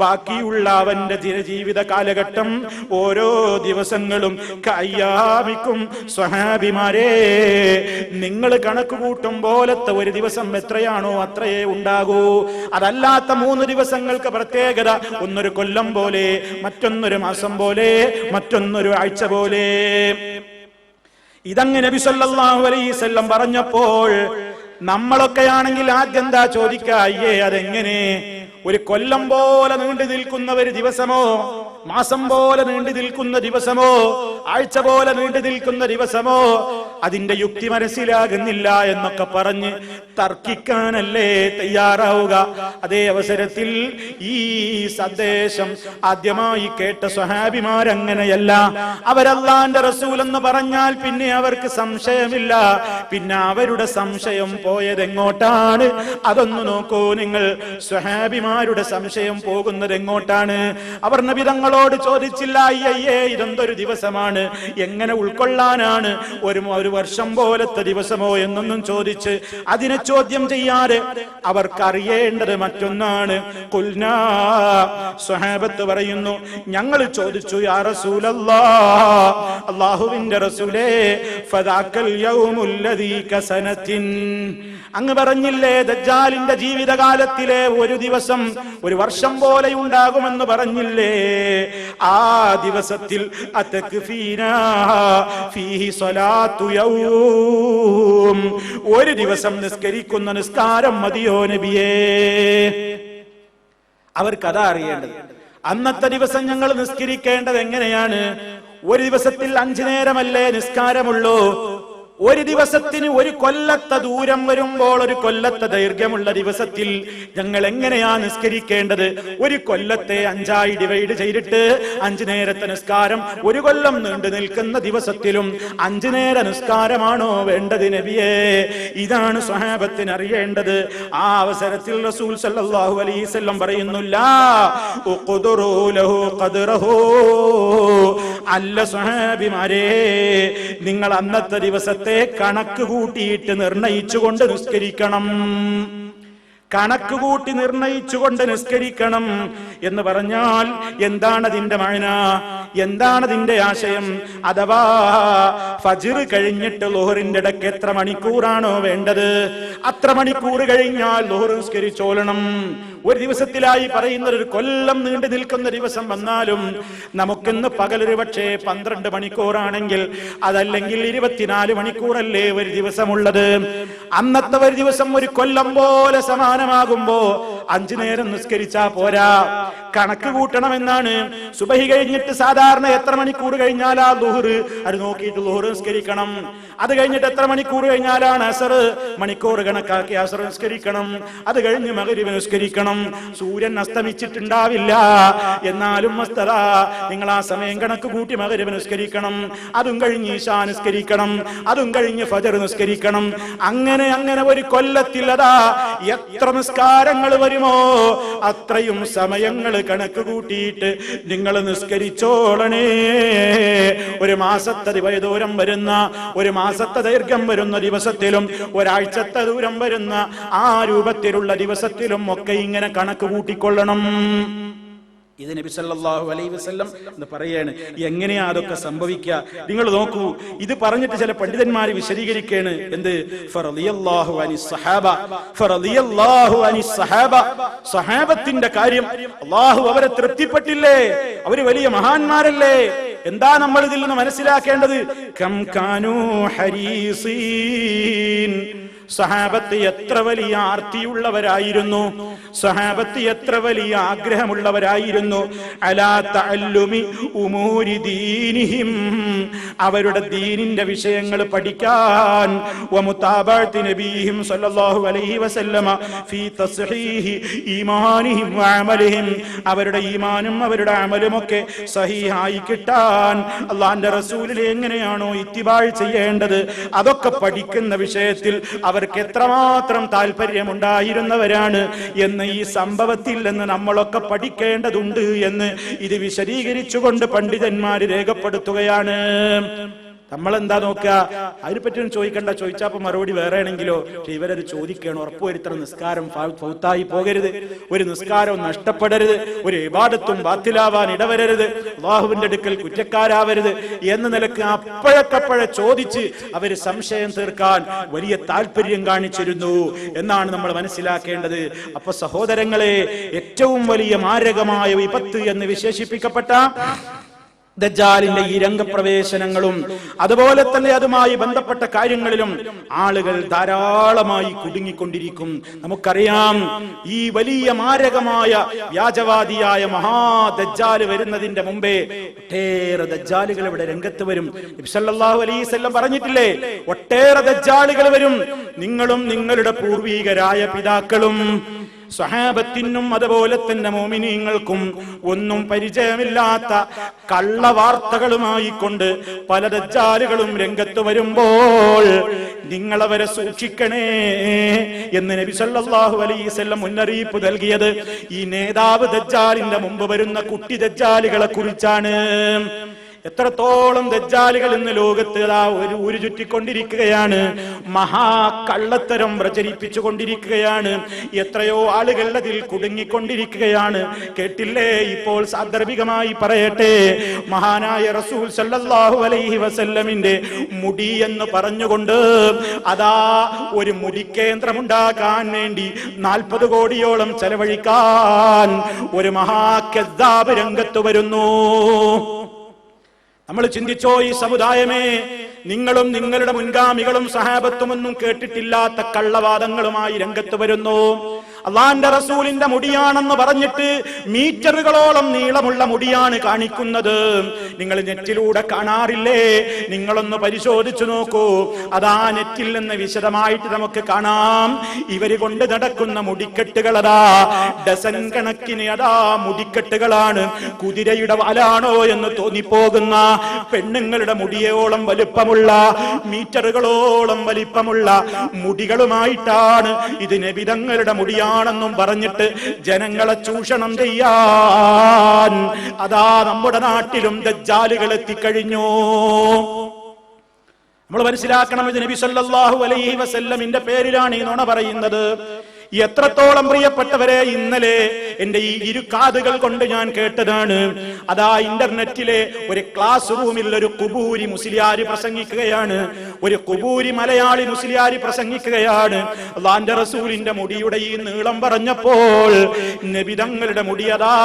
ബാക്കിയുള്ള അവന്റെ ജീവിത കാലഘട്ടം ഓരോ ദിവസങ്ങളും കയ്യാമിക്കും. സ്വഹാബിമാരെ, നിങ്ങൾ കണക്ക് കൂട്ടും പോലത്തെ ഒരു ദിവസം എത്രയാണോ അത്രയേ ഉണ്ടാകൂ. അതല്ലാത്ത 3 ദിവസങ്ങൾക്ക് പ്രത്യേകത. ഒന്നൊരു കൊല്ലം പോലെ, മറ്റൊന്നൊരു മാസം പോലെ, മറ്റൊന്നൊരു ആഴ്ച പോലെ. ഇതങ്ങ് നബി സല്ലല്ലാഹു അലൈഹി വസല്ലം പറഞ്ഞപ്പോൾ നമ്മളൊക്കെയാണെങ്കിൽ ആദ്യം എന്താ ചോദിക്കുക, അയ്യേ അതെങ്ങനെ? ഒരു കൊല്ലം പോലെ നീണ്ടു നിൽക്കുന്ന ഒരു ദിവസമോ, മാസം പോലെ നീണ്ടു നിൽക്കുന്ന ദിവസമോ, ആഴ്ച പോലെ നീണ്ടു നിൽക്കുന്ന ദിവസമോ? അതിന്റെ യുക്തി മനസ്സിലാകുന്നില്ല എന്നൊക്കെ പറഞ്ഞ് തർക്കിക്കാനല്ലേ തയ്യാറാവുക. അതേ അവസരത്തിൽ ഈ സന്ദേശം ആദ്യമായി കേട്ട സ്വഹാബിമാരങ്ങനെയല്ല. അവരല്ലാഹുവിന്റെ റസൂൽ എന്ന് പറഞ്ഞാൽ പിന്നെ അവർക്ക് സംശയമില്ല. പിന്നെ അവരുടെ സംശയം പോയത് എങ്ങോട്ടാണ്? അതൊന്ന് നോക്കൂ നിങ്ങൾ. സ്വഹാബിമാർ ഭാര്യമാരുടെ സംശയം പോകുന്നത് എങ്ങോട്ടാണ്? അവർ നബി തങ്ങളോട് ചോദിച്ചില്ല, അയ്യേ ഇതെന്തൊരു ദിവസമാണ്, എങ്ങനെ ഉൾക്കൊള്ളാനാണ്, ഒരു വർഷം പോലത്തെ ദിവസമോ എന്നൊന്നും ചോദിച്ച് അതിനെ ചോദ്യം ചെയ്യാതെ അവർക്കറിയേണ്ടത് മറ്റൊന്നാണ്. ഖുൽനാ, സ്വഹാബത്ത് പറയുന്നു, ഞങ്ങൾ ചോദിച്ചു, യാ റസൂലല്ലാഹ്, അല്ലാഹുവിന്റെ റസൂലേ, ഫദാക്കൽ യൗമുൽ ലദീ കസനത്തിൻ, അങ്ങ് പറഞ്ഞില്ലേ ദജ്ജാലിന്റെ ജീവിതകാലത്തിലെ ഒരു ദിവസം ഒരു വർഷം പോലെ ഉണ്ടാകുമെന്ന് പറഞ്ഞില്ലേ, ആ ദിവസത്തിൽ അതക്ഫീനാ ഫീഹി സ്വലാത്തു യൗം, ഒരു ദിവസം നിസ്കരിക്കുന്ന നിസ്കാരം മതിയോ നബിയേ? അവർക്കതാ അറിയേണ്ടത്. അന്നത്തെ ദിവസം ഞങ്ങൾ നിസ്കരിക്കേണ്ടത് എങ്ങനെയാണ്? ഒരു ദിവസത്തിൽ 5 നേരമല്ലേ നിസ്കാരമുള്ളൂ? ഒരു ദിവസത്തിന് ഒരു കൊല്ലത്തെ ദൂരം വരുമ്പോൾ, ഒരു കൊല്ലത്തെ ദൈർഘ്യമുള്ള ദിവസത്തിൽ ഞങ്ങൾ എങ്ങനെയാ നിസ്കരിക്കേണ്ടത്? ഒരു കൊല്ലത്തെ 5ആയി ഡിവൈഡ് ചെയ്തിട്ട് 5 നേരത്തെ നിസ്കാരം ഒരു കൊല്ലം നീണ്ടു നിൽക്കുന്ന ദിവസത്തിലും 5 നേര നിസ്കാരമാണോ വേണ്ടത് നബിയേ? ഇതാണ് സ്വഹാബത്തിന് അറിയേണ്ടത്. ആ അവസരത്തിൽ റസൂൽ സല്ലല്ലാഹു അലൈഹി വസല്ലം പറയുന്നു, ലാ ഉഖ്ദുറൂ ലഹു ഖദ്റഹു, അല്ല സ്വഹാബിമാരേ, നിങ്ങൾ അന്നത്തെ ദിവസത്തെ കണക്ക് കൂട്ടിയിട്ട് നിർണയിച്ചുകൊണ്ട് നിസ്കരിക്കണം. കണക്ക് കൂട്ടി നിർണയിച്ചുകൊണ്ട് നിസ്കരിക്കണം എന്ന് പറഞ്ഞാൽ എന്താണ് അതിന്റെ മഅന? എന്താണ് അതിന്റെ ആശയം? അഥവാ ഫജ്ർ കഴിഞ്ഞിട്ട് ളുഹറിന്റെ ഇടയ്ക്ക് എത്ര മണിക്കൂറാണോ വേണ്ടത്, അത്ര മണിക്കൂർ കഴിഞ്ഞാൽ ളുഹർ നിസ്കരിച്ചോളണം. ഒരു ദിവസത്തിലായി പറയുന്നത് ഒരു കൊല്ലം നീണ്ടു നിൽക്കുന്ന ദിവസം വന്നാലും നമുക്കിന്ന് പകലൊരു പക്ഷേ 12 മണിക്കൂറാണെങ്കിൽ, അതല്ലെങ്കിൽ 24 മണിക്കൂറല്ലേ ഒരു ദിവസമുള്ളത്. അന്നത്തെ ഒരു ദിവസം ഒരു കൊല്ലം പോലെ സമാനമാകുമ്പോ 5 നേരം നിസ്കരിച്ചാ പോരാ, കണക്ക് കൂട്ടണമെന്നാണ്. സുബഹി കഴിഞ്ഞിട്ട് സാധാരണ എത്ര മണിക്കൂർ കഴിഞ്ഞാലാ ളുഹർ, അത് നോക്കിയിട്ട് ളുഹർ നിസ്കരിക്കണം. അത് കഴിഞ്ഞിട്ട് എത്ര മണിക്കൂർ കഴിഞ്ഞാലാണ് അസർ, മണിക്കൂർ കണക്കാക്കി അസർ നിസ്കരിക്കണം. അത് കഴിഞ്ഞ് മഗ്രിബ് നിസ്കരിക്കണം. സൂര്യൻ അസ്തമിച്ചിട്ടുണ്ടാവില്ല, എന്നാലും നിങ്ങൾ ആ സമയം കണക്ക് കൂട്ടി മഗ്രിബ് നിസ്കരിക്കണം. അതും കഴിഞ്ഞ് ഇശാ നിസ്കരിക്കണം. അതും കഴിഞ്ഞ് ഫജ്ർ നിസ്കരിക്കണം. അങ്ങനെ അങ്ങനെ ഒരു കൊല്ലത്തിൽ അതാ എത്ര നിസ്കാരങ്ങൾ വരുമോ അത്രയും സമയങ്ങൾ കണക്ക് കൂട്ടിയിട്ട് നിങ്ങൾ നിസ്കരിച്ചോളണേ. ഒരു മാസത്തെ ദൂരം വരുന്ന, ഒരു മാസത്തെ ദൈർഘ്യം വരുന്ന ദിവസത്തിലും ഒരാഴ്ചത്തെ ദൂരം വരുന്ന ആ രൂപത്തിലുള്ള ദിവസത്തിലും ഒക്കെ ഇങ്ങനെ കണക്ക് കൂട്ടിക്കൊള്ളണം. ഇത് നബി സല്ലല്ലാഹു അലൈഹി വസല്ലം എന്ന് പറയാണ്. എങ്ങനെയാ അതൊക്കെ സംഭവിക്കുക? നിങ്ങൾ നോക്കൂ, ഇത് പറഞ്ഞിട്ട് ചില പണ്ഡിതന്മാർ വിശദീകരിക്കുകയാണ്. എന്ത്? ഫറളിയല്ലാഹു അനിസ് സഹാബ, ഫറളിയല്ലാഹു അനിസ് സഹാബ, സഹാബത്തിന്റെ കാര്യം അല്ലാഹു അവരെ തൃപ്തിപ്പെട്ടില്ലേ? അവര് വലിയ മഹാന്മാരല്ലേ? എന്താ നമ്മൾ ഇതിൽ നിന്ന് മനസ്സിലാക്കേണ്ടത്? കം കാനൂ ഹരീസീൻ, സഹാബത്ത് എത്ര വലിയ ആർത്തിയുള്ളവരായിരുന്നു, സഹാബത്ത് എത്ര വലിയ ആഗ്രഹമുള്ളവരായിരുന്നു. അലാ തഅല്ലുമി ഉമൂരി ദീനിഹിം, അവരുടെ ദീനിന്റെ വിഷയങ്ങൾ പഠിക്കാൻ. വമുതാബഅത്തി നബിഹിം സല്ലല്ലാഹു അലൈഹി വസല്ലമ ഫീ തസ്ഹീഹി ഈമാനിഹിം വഅമലിഹിം, അവരുടെ ഈമാനും അവരുടെ അമലും ഒക്കെ സഹീഹായി കിട്ടാൻ അല്ലാഹുവിന്റെ റസൂലിനെ എങ്ങനെയാണോ ഇത്തിബാഴ് ചെയ്യേണ്ടത് അതൊക്കെ പഠിക്കുന്ന വിഷയത്തിൽ അവർക്ക് എത്രമാത്രം താല്പര്യമുണ്ടായിരുന്നവരാണ് എന്ന് ഈ സംഭവത്തിൽ നിന്ന് നമ്മളൊക്കെ പഠിക്കേണ്ടതുണ്ട് എന്ന് ഇത് വിശദീകരിച്ചുകൊണ്ട് പണ്ഡിതന്മാര് രേഖപ്പെടുത്തുകയാണ്. നമ്മളെന്താ നോക്കുക? അതിനെപ്പറ്റി ചോദിക്കണ്ട, ചോദിച്ചപ്പോ മറുപടി വേറെ ആണെങ്കിലോ. പക്ഷെ ഇവരത് ചോദിക്കണം. ഉറപ്പുവരുത്തണം, നിസ്കാരം ഫൗത്തായി പോകരുത്, ഒരു നിസ്കാരവും നഷ്ടപ്പെടരുത്, ഒരു ഇബാദത്തും ബാത്തിലാവാൻ ഇടവരരുത്, അല്ലാഹുവിന്റെ അടുക്കൽ കുറ്റക്കാരാവരുത് എന്ന നിലക്ക് അപ്പോഴക്കപ്പോഴെ ചോദിച്ച് അവര് സംശയം തീർക്കാൻ വലിയ താല്പര്യം കാണിച്ചിരുന്നു എന്നാണ് നമ്മൾ മനസ്സിലാക്കേണ്ടത്. അപ്പൊ സഹോദരങ്ങളെ, ഏറ്റവും വലിയ മാരകമായ വിപത്ത് എന്ന് വിശേഷിപ്പിക്കപ്പെട്ട ദജ്ജാലിന്റെ ഈ രംഗപ്രവേശനങ്ങളും അതുപോലെ തന്നെ അതുമായി ബന്ധപ്പെട്ട കാര്യങ്ങളിലും ആളുകൾ ധാരാളമായി കുടുങ്ങിക്കൊണ്ടിരിക്കും. നമുക്കറിയാം, ഈ വലിയ മാരകമായ വ്യാജവാദിയായ മഹാദജ്ജാൽ വരുന്നതിന്റെ മുമ്പേ ഒട്ടേറെ ദജ്ജാലുകൾ ഇവിടെ രംഗത്ത് വരും. നബി സല്ലല്ലാഹു അലൈഹി വസല്ലം പറഞ്ഞിട്ടില്ലേ, ഒട്ടേറെ ദജ്ജാലുകൾ വരും, നിങ്ങളും നിങ്ങളുടെ പൂർവീകരായ പിതാക്കളും സ്വഹാബത്തിനും അതുപോലെ തന്നെ മോമിനീങ്ങൾക്കും ഒന്നും പരിചയമില്ലാത്ത കള്ളവാർത്തകളുമായി കൊണ്ട് പല ദജ്ജാലുകളും രംഗത്ത് വരുമ്പോൾ നിങ്ങളവരെ സൂക്ഷിക്കണേ എന്ന് നബി സല്ലല്ലാഹു അലൈഹി വസല്ലം മുന്നറിയിപ്പ് നൽകിയത് ഈ നേതാവ് ദജ്ജാലിന്റെ മുമ്പ് വരുന്ന കുട്ടി ദജ്ജാലുകളെ കുറിച്ചാണ്. എത്രത്തോളം ദജ്ജാലുകൾ ഇന്ന് ലോകത്ത് ഒരു ഊരു ചുറ്റിക്കൊണ്ടിരിക്കുകയാണ്, മഹാകള്ളത്തരം പ്രചരിപ്പിച്ചു കൊണ്ടിരിക്കുകയാണ്. എത്രയോ ആളുകൾ അതിൽ കുടുങ്ങിക്കൊണ്ടിരിക്കുകയാണ്. കേട്ടില്ലേ, ഇപ്പോൾ സാന്ദർഭികമായി പറയട്ടെ, മഹാനായ റസൂൽ സല്ലല്ലാഹു അലൈഹി വസല്ലമിന്റെ മുടി എന്ന് പറഞ്ഞുകൊണ്ട് അതാ ഒരു മുടിക്കേന്ദ്രമുണ്ടാക്കാൻ വേണ്ടി 40 കോടിയോളം ചെലവഴിക്കാൻ ഒരു മഹാകദ്ദാബ് രംഗത്ത് വരുന്നു. നമ്മൾ ചിന്തിച്ചോ, ഈ സമുദായമേ, നിങ്ങളും നിങ്ങളുടെ മുൻഗാമികളും സഹാബത്തുമൊന്നും കേട്ടിട്ടില്ലാത്ത കള്ളവാദങ്ങളുമായി രംഗത്ത് വരുന്നു. അള്ളാന്റെ റസൂലിന്റെ മുടിയാണെന്ന് പറഞ്ഞിട്ട് മീറ്ററുകളോളം നീളമുള്ള മുടിയാണ് കാണിക്കുന്നത്. നിങ്ങൾ നെറ്റിലൂടെ കാണാറില്ലേ? നിങ്ങളൊന്ന് പരിശോധിച്ചു നോക്കൂ. അതാ നെറ്റിൽ നിന്ന് വിശദമായിട്ട് നമുക്ക് കാണാം. ഇവര് കൊണ്ട് നടക്കുന്ന മുടിക്കെട്ടുകൾ അതാ ഡസൻ കണക്കിന് അതാ മുടിക്കെട്ടുകളാണ്. കുതിരയുടെ വാലാണോ എന്ന് തോന്നിപ്പോകുന്ന പെണ്ണുങ്ങളുടെ മുടിയോളം വലുപ്പമുള്ള, മീറ്ററുകളോളം വലിപ്പമുള്ള മുടികളുമായിട്ടാണ് ഇത് നബിതങ്ങളുടെ മുടിയാണെന്നും പറഞ്ഞിട്ട് ജനങ്ങളെ ചൂഷണം ചെയ്യാൻ അതാ നമ്മുടെ നാട്ടിലും ദജ്ജാലുകൾ എത്തിക്കഴിഞ്ഞു. നമ്മൾ മനസ്സിലാക്കണം, ഇത് നബി സല്ലല്ലാഹു അലൈഹി വസല്ലമിന്റെ പേരിലാണ് ഈ നുണ പറയുന്നത്. എത്രത്തോളം പ്രിയപ്പെട്ടവരെ, ഇന്നലെ എന്റെ ഈ ഇരുകാതുകൾ കൊണ്ട് ഞാൻ കേട്ടതാണ്. അതാ ഇന്റർനെറ്റിലെ ഒരു ക്ലാസ് റൂമിൽ ഒരു കുബൂരി മുസ്ലിയാരി പ്രസംഗിക്കുകയാണ്. ഒരു കുബൂരി മലയാളി മുസ്ലിയാരി പ്രസംഗിക്കുകയാണ്. അല്ലാഹുവിന്റെ റസൂലിന്റെ മുടിയുടെ ഈ നീളം പറഞ്ഞപ്പോൾ നബിതങ്ങളുടെ മുടി അതാ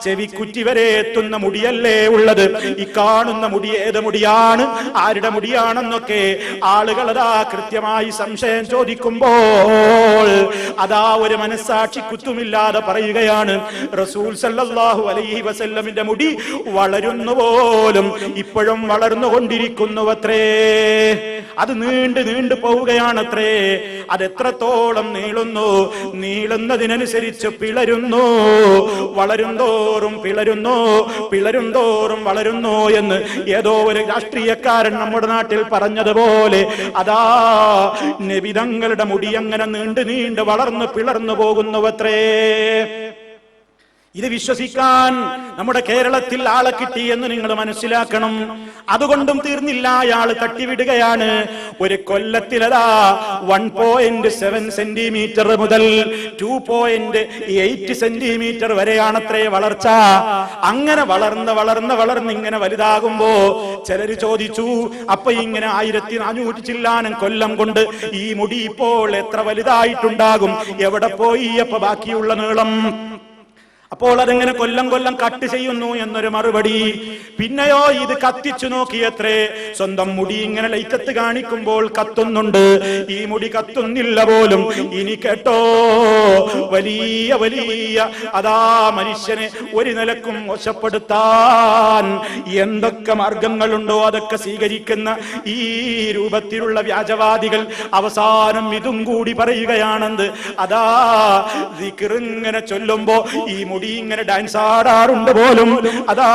ചെവിക്കുറ്റി വരെ എത്തുന്ന മുടിയല്ലേ ഉള്ളത്. ഈ കാണുന്ന മുടി ഏത് മുടിയാണ്, ആരുടെ മുടിയാണെന്നൊക്കെ ആളുകൾ അതാ കൃത്യമായി സംശയം ചോദിക്കുമ്പോൾ അതാ ഒരു മനസ്സാക്ഷി കുത്തുമില്ലാതെ പറയുകയാണ്, റസൂൽ സല്ലല്ലാഹു അലൈഹി വസല്ലമിന്റെ മുടി വളരുന്നു പോലും ഇപ്പോഴും വളർന്നുകൊണ്ടിരിക്കുന്നുവത്രേ. അത് നീണ്ടു പോവുകയാണത്രേ. അത് എത്രത്തോളം നീളുന്നു, നീളുന്നതിനനുസരിച്ച് പിളരുന്നു. വളരുന്തോറും പിളരുന്നു, പിളരുന്തോറും വളരുന്നു എന്ന് ഏതോ ഒരു രാഷ്ട്രീയക്കാരൻ നമ്മുടെ നാട്ടിൽ പറഞ്ഞതുപോലെ അതാ നബിതങ്ങളുടെ മുടി അങ്ങനെ നീണ്ടു വളർന്നു പിളർന്നു പോകുന്നുവത്രേ. ഇത് വിശ്വസിക്കാൻ നമ്മുടെ കേരളത്തിൽ ആളെ കിട്ടി എന്ന് നിങ്ങൾ മനസ്സിലാക്കണം. അതുകൊണ്ടും തീർന്നില്ല, അയാൾ തട്ടിവിടുകയാണ്. ഒരു കൊല്ലത്തിലതാ 1.7 സെന്റിമീറ്റർ മുതൽ 2.8 സെന്റിമീറ്റർ വരെയാണത്രേ വളർച്ച. അങ്ങനെ വളർന്ന് ഇങ്ങനെ വലുതാകുമ്പോ ചിലര് ചോദിച്ചു, അപ്പൊ ഇങ്ങനെ 1400 ചില്ലാനം കൊല്ലം കൊണ്ട് ഈ മുടി ഇപ്പോൾ എത്ര വലുതായിട്ടുണ്ടാകും? എവിടെ പോയി അപ്പൊ ബാക്കിയുള്ള നീളം? അപ്പോൾ അതെങ്ങനെ കൊല്ലം കട്ട് ചെയ്യുന്നു എന്നൊരു മറുപടി. പിന്നെയോ ഇത് കത്തിച്ചു നോക്കിയത്രേ. സ്വന്തം മുടി ഇങ്ങനെ ലൈറ്റത്ത് കാണിക്കുമ്പോൾ കത്തുന്നുണ്ട്, ഈ മുടി കത്തുന്നില്ല പോലും. ഇനി കേട്ടോ, വലിയ അതാ മനുഷ്യനെ ഒരു നിലക്കും മോശപ്പെടുത്താൻ എന്തൊക്കെ മാർഗങ്ങളുണ്ടോ അതൊക്കെ സ്വീകരിക്കുന്ന ഈ രൂപത്തിലുള്ള വ്യാജവാദികൾ അവസാനം ഇതും കൂടി പറയുകയാണെന്ന്. അതാ ദിക്ർ ഇങ്ങനെ ചൊല്ലുമ്പോ ഈ മുടി ഇങ്ങനെ ഡാൻസ് ആടാറുണ്ട് പോലും. അതാ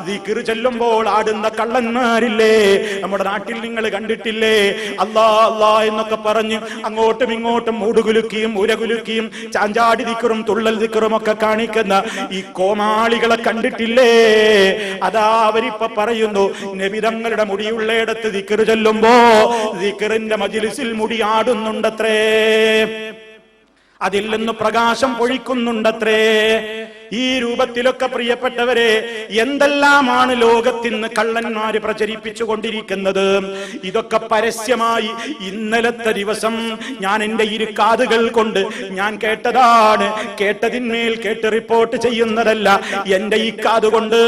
ദിക്ർ ചൊല്ലുമ്പോൾ ആടുന്ന കള്ളന്മാരില്ലേ നമ്മുടെ നാട്ടിൽ, നിങ്ങൾ കണ്ടിട്ടില്ലേ? അല്ലാ അല്ലാ എന്നൊക്കെ പറഞ്ഞ് അങ്ങോട്ടും ഇങ്ങോട്ടും മൂടുകുലുക്കിയും ഉരകുലുക്കിയും ചാഞ്ചാടി ദിക്റും തുള്ളൽ ദിക്റും ഒക്കെ കാണിക്കുന്ന ഈ കോമാളികളെ കണ്ടിട്ടില്ലേ? അതാ അവരിപ്പോ പറയുന്നു, നബിതങ്ങളുടെ മുടിയുള്ളയിടത്ത് ദിക്ർ ചൊല്ലുമ്പോ ദിക്റിന്റെ മജ്ലിസിൽ മുടി ആടുന്നുണ്ടത്രേ, അതിൽ നിന്ന് പ്രകാശം പൊഴിക്കുന്നുണ്ടത്രേ. ഈ രൂപത്തിലൊക്കെ പ്രിയപ്പെട്ടവരെ എന്തെല്ലാമാണ് ലോകത്തിന്ന് കള്ളന്മാര് പ്രചരിപ്പിച്ചു കൊണ്ടിരിക്കുന്നത്. ഇതൊക്കെ പരസ്യമായി ഇന്നലത്തെ ദിവസം ഞാൻ എന്റെ ഇരുകാതുകൾ കൊണ്ട് ഞാൻ കേട്ടതാണ്. കേട്ടതിന്മേൽ കേട്ട് റിപ്പോർട്ട് ചെയ്യുന്നതല്ല. എന്റെ ഈ കാതുകൊണ്ട്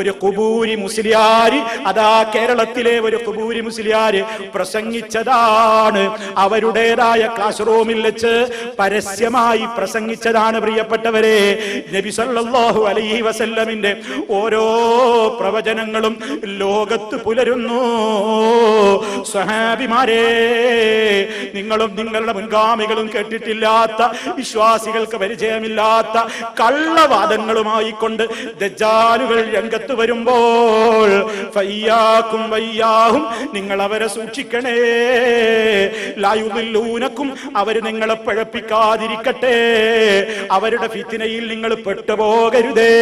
ഒരു കുബൂരി മുസ്ലിയാര്, അതാ കേരളത്തിലെ ഒരു കുബൂരി മുസ്ലിയാര് പ്രസംഗിച്ചതാണ്. അവരുടേതായ ക്ലാസ് റൂമിൽ വെച്ച് പരസ്യമായി പ്രസംഗിച്ചതാണ്. പ്രിയപ്പെട്ടവരെ, നബി സല്ലല്ലാഹു അലൈഹി വസല്ലമിന്റെ ഓരോ പ്രവചനങ്ങളും ലോകത്ത് പുലരുന്നു. സ്വഹാബിമാരെ, നിങ്ങളും നിങ്ങളുടെ മുൻഗാമികളും കേട്ടിട്ടില്ലാത്ത, വിശ്വാസികൾക്ക് പരിചയമില്ലാത്ത കള്ളവാദങ്ങളുമായി കൊണ്ട് ദജ്ജാലുകൾ രംഗത്ത് വരുമ്പോൾ ഫയ്യാക്കും വയ്യാഹും, നിങ്ങൾ അവരെ സൂക്ഷിക്കണേ. ലായുദില്ലൂനക്കും, അവര് നിങ്ങളെ പഴപ്പിക്കാതിരിക്കട്ടെ. അവരുടെ ഫിത്നയിൽ നിങ്ങൾ പെട്ടുപോകരുതേ.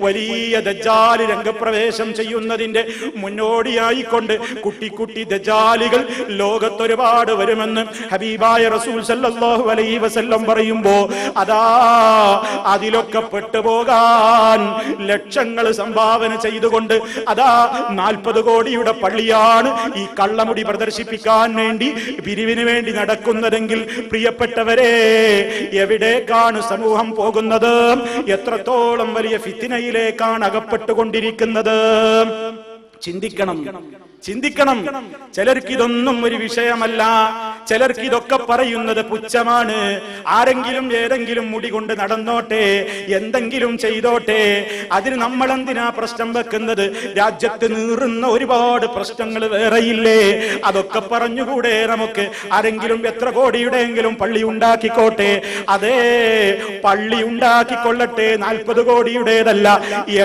വലിയ ദജ്ജാല് രംഗപ്രവേശം ചെയ്യുന്നതിന്റെ മുന്നോടിയായിക്കൊണ്ട് കുട്ടി കുട്ടി ദജ്ജാലികൾ ലോകത്തൊരുപാട് വരുമെന്ന് ഹബീബായ റസൂൽ സല്ലല്ലാഹു അലൈഹി വസല്ലം പറയുമ്പോ അതാ അതിലൊക്കെ പെട്ടുപോകാൻ ലക്ഷങ്ങൾ സംഭാവന ചെയ്തുകൊണ്ട് അതാ 40 കോടിയുടെ പള്ളിയാണ് ഈ കള്ളമുടി പ്രദർശിപ്പിക്കാൻ വേണ്ടി, പിരിവിന് വേണ്ടി നടക്കുന്നതെങ്കിൽ പ്രിയപ്പെട്ടവരെ, എവിടേക്കാണ് സമൂഹം പോകുന്നത്? എത്രത്തോളം വലിയ ഫിത്നയിലേക്കാണ് അകപ്പെട്ടുകൊണ്ടിരിക്കുന്നത്? ചിന്തിക്കണം, ചിന്തിക്കണം. ചിലർക്ക് ഇതൊന്നും ഒരു വിഷയമല്ല, ചിലർക്ക് ഇതൊക്കെ പറയുന്നത് പുച്ഛമാണ്. ആരെങ്കിലും ഏതെങ്കിലും മുടി കൊണ്ട് നടന്നോട്ടെ, എന്തെങ്കിലും ചെയ്തോട്ടെ, അതിന് നമ്മളെന്തിനാ പ്രശ്നം വെക്കുന്നത്? രാജ്യത്ത് നീറുന്ന ഒരുപാട് പ്രശ്നങ്ങൾ വേറെയില്ലേ? അതൊക്കെ പറഞ്ഞുകൂടെ നമുക്ക്? ആരെങ്കിലും എത്ര കോടിയുടെയെങ്കിലും പള്ളി ഉണ്ടാക്കിക്കോട്ടെ, അതേ പള്ളി ഉണ്ടാക്കിക്കൊള്ളട്ടെ. 40 കോടിയുടേതല്ല,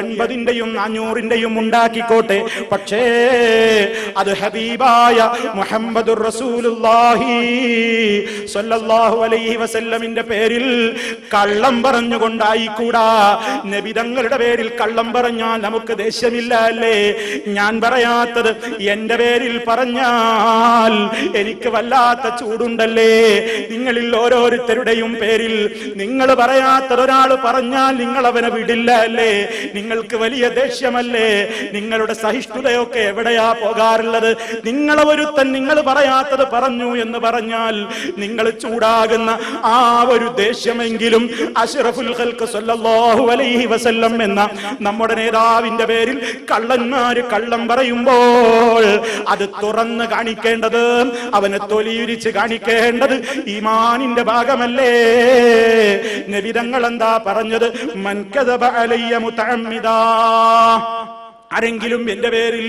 80ന്റെയും 400ന്റെയും ഉണ്ടാക്കിക്കോട്ടെ. പക്ഷേ അത് ഹബീബായ മുഹമ്മദുർ റസൂലുള്ളാഹി സ്വല്ലല്ലാഹു അലൈഹി വസല്ലമിന്റെ പേരിൽ കള്ളം പറഞ്ഞുകൊണ്ടായിക്കൂടാ. നബി തങ്ങളുടെ പേരിൽ കള്ളം പറഞ്ഞാൽ നമുക്ക് ദേഷ്യമില്ല അല്ലേ? ഞാൻ പറയാത്തത് എന്റെ പേരിൽ പറഞ്ഞാൽ എനിക്ക് വല്ലാത്ത ചൂടുണ്ടല്ലേ? നിങ്ങളിൽ ഓരോരുത്തരുടെയും പേരിൽ നിങ്ങൾ പറയാത്തത് ഒരാൾ പറഞ്ഞാൽ നിങ്ങൾ അവനെ വിടില്ല അല്ലേ? നിങ്ങൾക്ക് വലിയ ദേഷ്യമല്ലേ? നിങ്ങളുടെ സഹിഷ്ണുതയൊക്കെ എവിടെയാ പോകാറുള്ളത്? നിങ്ങളെ ഒരുത്തൻ നിങ്ങൾ പറയാത്തത് പറഞ്ഞു എന്ന് പറഞ്ഞാൽ നിങ്ങൾ ചൂടാകുന്ന ആ ഒരു ദേഷ്യമെങ്കിലും അഷ്റഫുൽ ഖൽഖ് സല്ലല്ലാഹു അലൈഹി വസല്ലം എന്ന നമ്മുടെ നേതാവിന്റെ പേരിൽ കള്ളന്മാര് കള്ളം പറയുമ്പോൾ അത് തുറന്ന് കാണിക്കേണ്ടത്, അവനെ തൊലിയുരിച്ച് കാണിക്കേണ്ടത് ഈമാനിന്റെ ഭാഗമല്ലേ? നബി തങ്ങൾ എന്താ പറഞ്ഞത്? മൻ കദബ അലയ്യ മുതഅമ്മിദാ, ആരെങ്കിലും എന്റെ പേരിൽ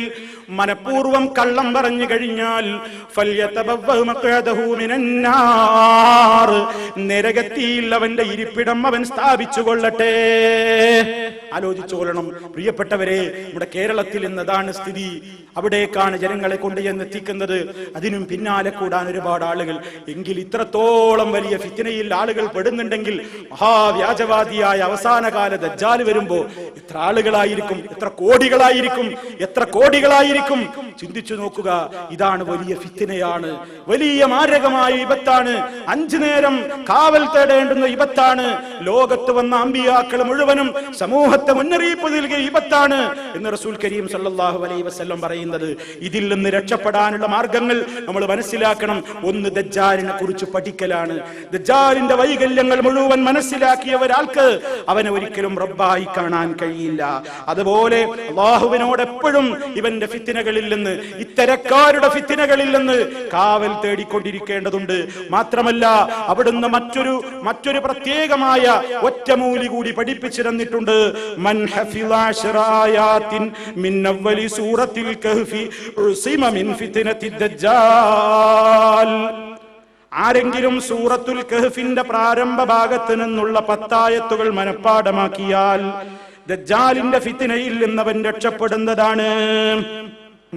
മനഃപൂർവം കള്ളം പറഞ്ഞു കഴിഞ്ഞാൽ നരകത്തിയിൽ അവന്റെ ഇരിപ്പിടം അവൻ സ്ഥാപിച്ചു കൊള്ളട്ടെ. ആലോചിച്ചു കൊള്ളണം പ്രിയപ്പെട്ടവരെ. നമ്മുടെ കേരളത്തിൽ ഇന്നതാണ് സ്ഥിതി. അവിടേക്കാണ് ജനങ്ങളെ കൊണ്ട് എന്നെത്തിക്കുന്നത്. അതിനും പിന്നാലെ കൂടാൻ ഒരുപാട് ആളുകൾ. എങ്കിൽ ഇത്രത്തോളം വലിയ ഫിത്നയിൽ ആളുകൾ പെടുന്നുണ്ടെങ്കിൽ മഹാവ്യാജവാദിയായ അവസാനകാല ദജ്ജാൽ വരുമ്പോ എത്ര ആളുകളായിരിക്കും? എത്ര കോടികളായിരിക്കും? എത്ര കോടികളായിരിക്കും? ചിന്തിച്ചു നോക്കുക. ഇതാണ് വലിയ ഫിത്നയാണ്, വലിയ മാരകമായ വിപത്താണ്. 5 നേരം കാവൽ തേടേണ്ടുന്ന വിപത്താണ്. ലോകത്ത് വന്ന അമ്പിയാക്കൾ മുഴുവനും സമൂഹത്തെ മുന്നറിയിപ്പ് നൽകിയ വിപത്താണ് എന്ന് റസൂൽ കരീം സല്ലല്ലാഹു അലൈഹി വസല്ലം പറയുന്നത്. ഇതിൽ നിന്ന് രക്ഷപ്പെടാനുള്ള മാർഗങ്ങൾ നമ്മൾ മനസ്സിലാക്കണം. ഒന്ന്, ദജ്ജാലിനെ കുറിച്ച് പഠിക്കലാണ്. ദജ്ജാലിന്റെ വൈകല്യങ്ങൾ മുഴുവൻ മനസ്സിലാക്കിയ ഒരാൾക്ക് അവനെ ഒരിക്കലും റബ്ബായി കാണാൻ കഴിയില്ല. അതുപോലെ അല്ലാഹുവിനോട് എപ്പോഴും ഇവന്റെ ഫിത്നകളിൽ നിന്ന്, ഇത്തരക്കാരുടെ ഫിത്നകളിൽ നിന്ന് കാവൽ തേടിക്കൊണ്ടിരിക്കേണ്ടതുണ്ട്. മാത്രമല്ല അവിടുന്ന് മറ്റൊരു പ്രത്യേകമായ ഒറ്റമൂലി കൂടി പഠിപ്പിച്ചു തന്നിട്ടുണ്ട്. മൻ ഹഫിള അശ്റായാത്തിൻ മിൻ അവ്വലി സൂറത്തിൽ കഹ്ഫി ഉസിമ മിൻ ഫിത്നത്തി ദജ്ജാൽ. ആരെങ്കിലും സൂറത്തുൽ കഹ്ഫിന്റെ പ്രാരംഭ ഭാഗത്ത് നിന്നുള്ള 10 ആയത്തുകൾ മനഃപ്പാഠമാക്കിയാൽ ദജ്ജാലിന്റെ ഫിത്നയിൽ നിന്നവൻ രക്ഷപ്പെടുന്നതാണ്.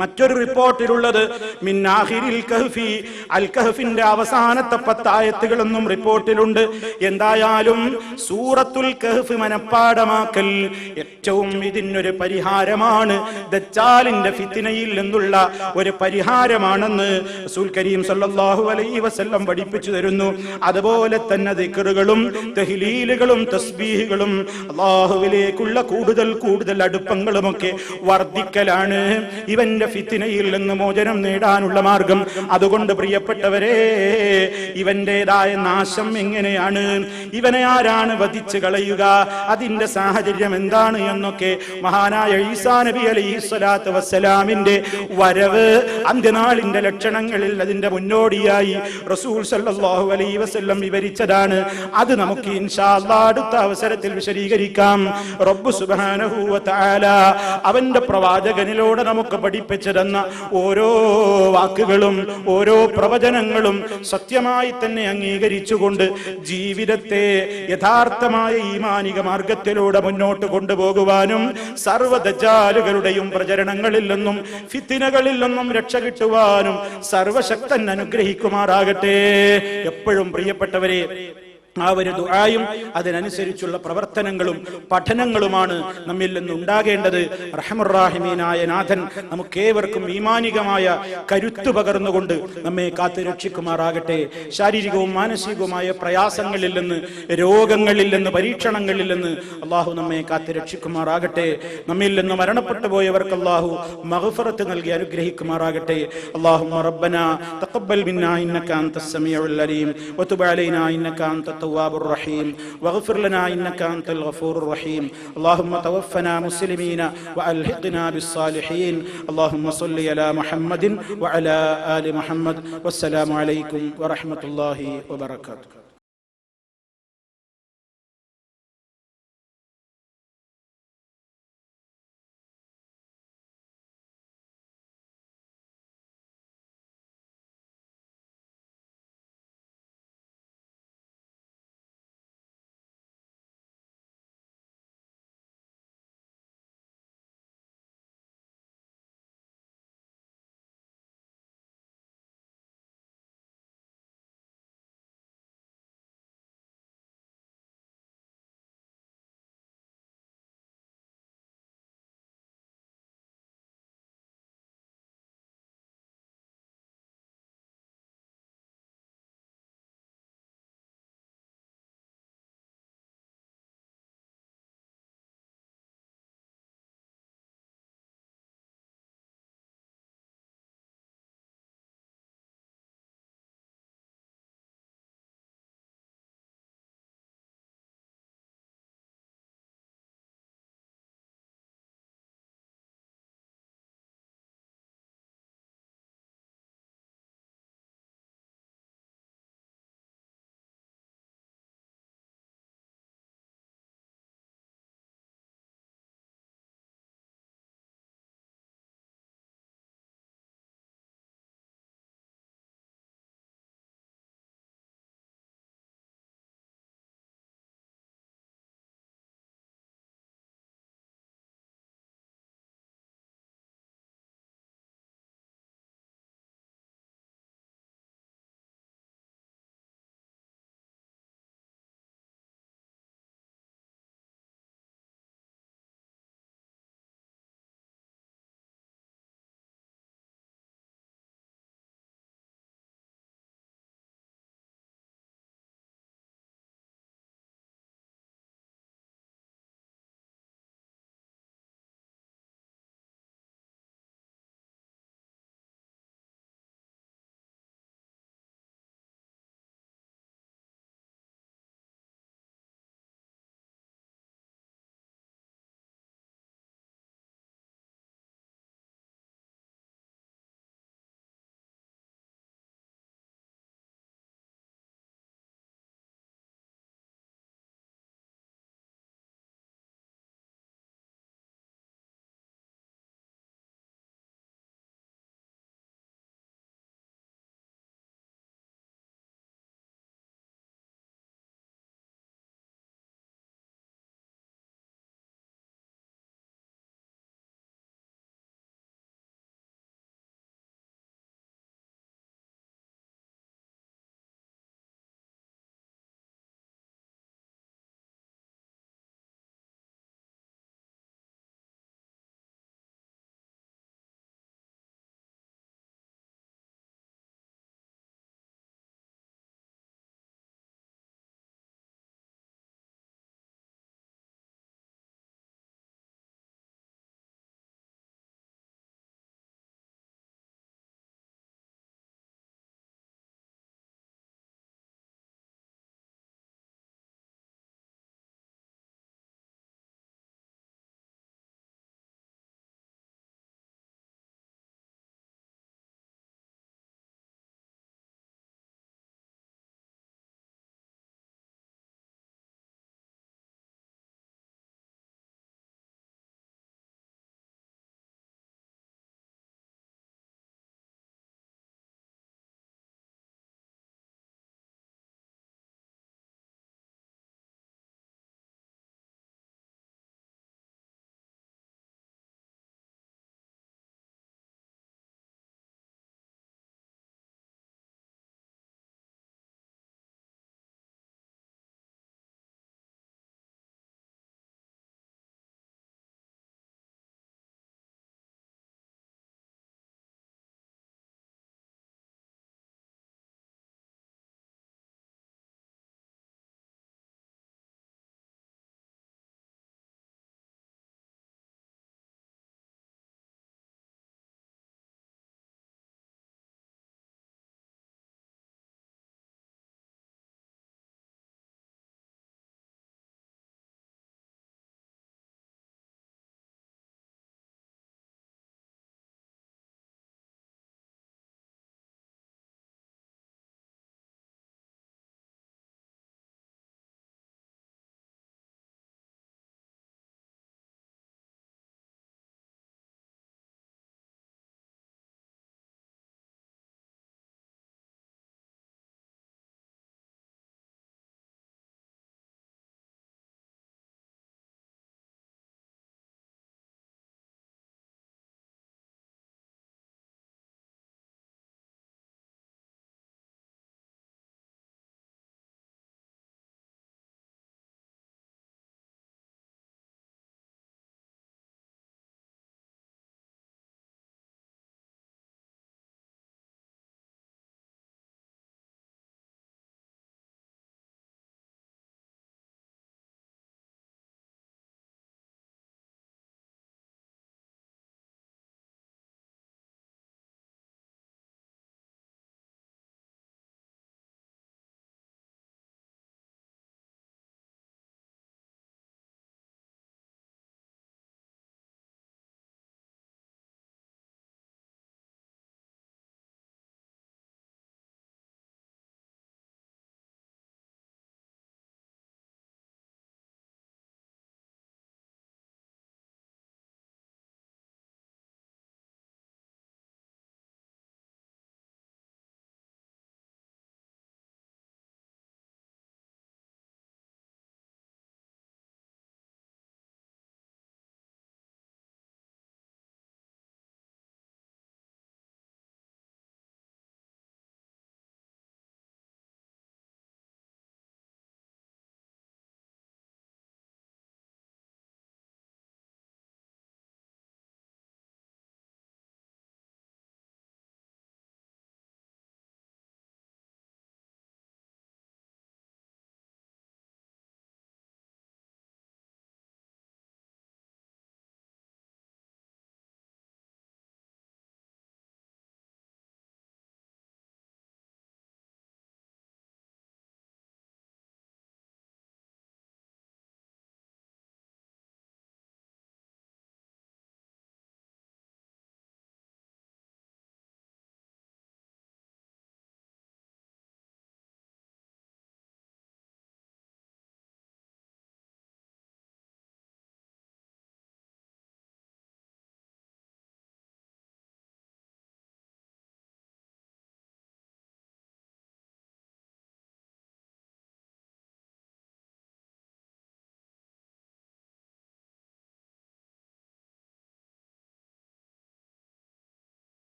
മറ്റൊരു റിപ്പോർട്ടിലുള്ളത് മിന്നാഹിരിൽ കഹ്ഫി, അൽ കഹ്ഫിന്റെ അവസാനത്തെ 10 ആയത്തുകളെന്നും റിപ്പോർട്ടിലുണ്ട്. എന്തായാലും സൂറത്തുൽ കഹ്ഫ് മനഃപ്പാഠമാക്കൽ ഏറ്റവും ഇതിനൊരു പരിഹാരമാണ്. ദജ്ജാലിന്റെ ഫിത്നയിൽ നിന്നുള്ള ഒരു പരിഹാരമാണെന്ന് റസൂൽ കരീം സല്ലല്ലാഹു അലൈഹി വസല്ലം പഠിപ്പിച്ചു തരുന്നു. അതുപോലെ തന്നെ ദിക്റുകളും തഹ്ലീലുകളും തസ്ബീഹുകളും അല്ലാഹുവിലേക്കുള്ള കൂടുതൽ അടുപ്പങ്ങളുമൊക്കെ വർദ്ധിക്കലാണ് ഇവന്റെ ഇവന്റെ ഫിത്നയിൽ നിന്ന് മോചനം നേടാനുള്ള മാർഗം. അതുകൊണ്ട് പ്രിയപ്പെട്ടവരെ, ഇവന്റേതായ നാശം എങ്ങനെയാണ്, ഇവനെ ആരാണ് വധിച്ചു കളയുക, അതിന്റെ സാഹചര്യം എന്താണ് എന്നൊക്കെ മഹാനായ ഈസാ നബി അലൈഹിസ്സലാത്തു വസ്സലാമിന്റെ വരവ്, അന്ത്യനാളിന്റെ ലക്ഷണങ്ങളിൽ അതിന്റെ മുന്നോടിയായി റസൂൽ സല്ലല്ലാഹു അലൈഹി വസല്ലം വിവരിച്ചതാണ്. അത് നമുക്ക് ഇൻഷാ അല്ലാഹ് അടുത്ത അവസരത്തിൽ വിശദീകരിക്കാം. റബ്ബ് സുബ്ഹാനഹു വ തആല അവന്റെ പ്രവാചകനിലൂടെ നമുക്ക് പഠിപ്പിച്ചു തന്ന ഓരോ വാക്കുകളും ഓരോ പ്രവചനങ്ങളും സത്യമായി തന്നെ അംഗീകരിച്ചുകൊണ്ട് ജീവിതത്തെ യഥാർത്ഥമായ ഈമാനിക മാർഗത്തിലൂടെ മുന്നോട്ട് കൊണ്ടുപോകുവാനും സർവ്വ ദജ്ജാലുകളുടെയും പ്രചരണങ്ങളിൽ നിന്നും ഫിത്നകളിൽ നിന്നും രക്ഷ കിട്ടുവാനും സർവശക്തൻ അനുഗ്രഹിക്കുമാറാകട്ടെ. എപ്പോഴും പ്രിയപ്പെട്ടവരെ, ആ ഒരു ദുആയും അതിനനുസരിച്ചുള്ള പ്രവർത്തനങ്ങളും പഠനങ്ങളുമാണ് നമ്മിൽ നിന്ന് ഉണ്ടാകേണ്ടത്. റഹ്മുർ-റഹീമീനായ നാഥൻ നമുക്കേവർക്കും ഈമാനികമായ കരുത്ത് പകർന്നുകൊണ്ട് നമ്മെ കാത്തു രക്ഷിക്കുമാറാകട്ടെ. ശാരീരികവും മാനസികവുമായ പ്രയാസങ്ങളിൽ നിന്ന്, രോഗങ്ങളിൽ നിന്ന്, പരീക്ഷണങ്ങളിൽ നിന്ന് അല്ലാഹു നമ്മെ കാത്തു രക്ഷിക്കുമാറാകട്ടെ. നമ്മിൽ നിന്ന് മരണപ്പെട്ടു പോയവർക്ക് അല്ലാഹു മഗ്ഫിറത്ത് നൽകി അനുഗ്രഹിക്കുമാറാകട്ടെ. അല്ലാഹുമ്മ റബ്ബനാ തഖബ്ബൽ മിന്നാ ഇന്നക അൻതസ് സമീഉൽ അലീം വതുബ് അലൈനാ ഇന്നക അൻത التواب الرحيم واغفر لنا إنك أنت الغفور الرحيم. اللهم توفنا مسلمين وألحقنا بالصالحين. اللهم صل على محمد وعلى آل محمد. والسلام عليكم ورحمة الله وبركاته.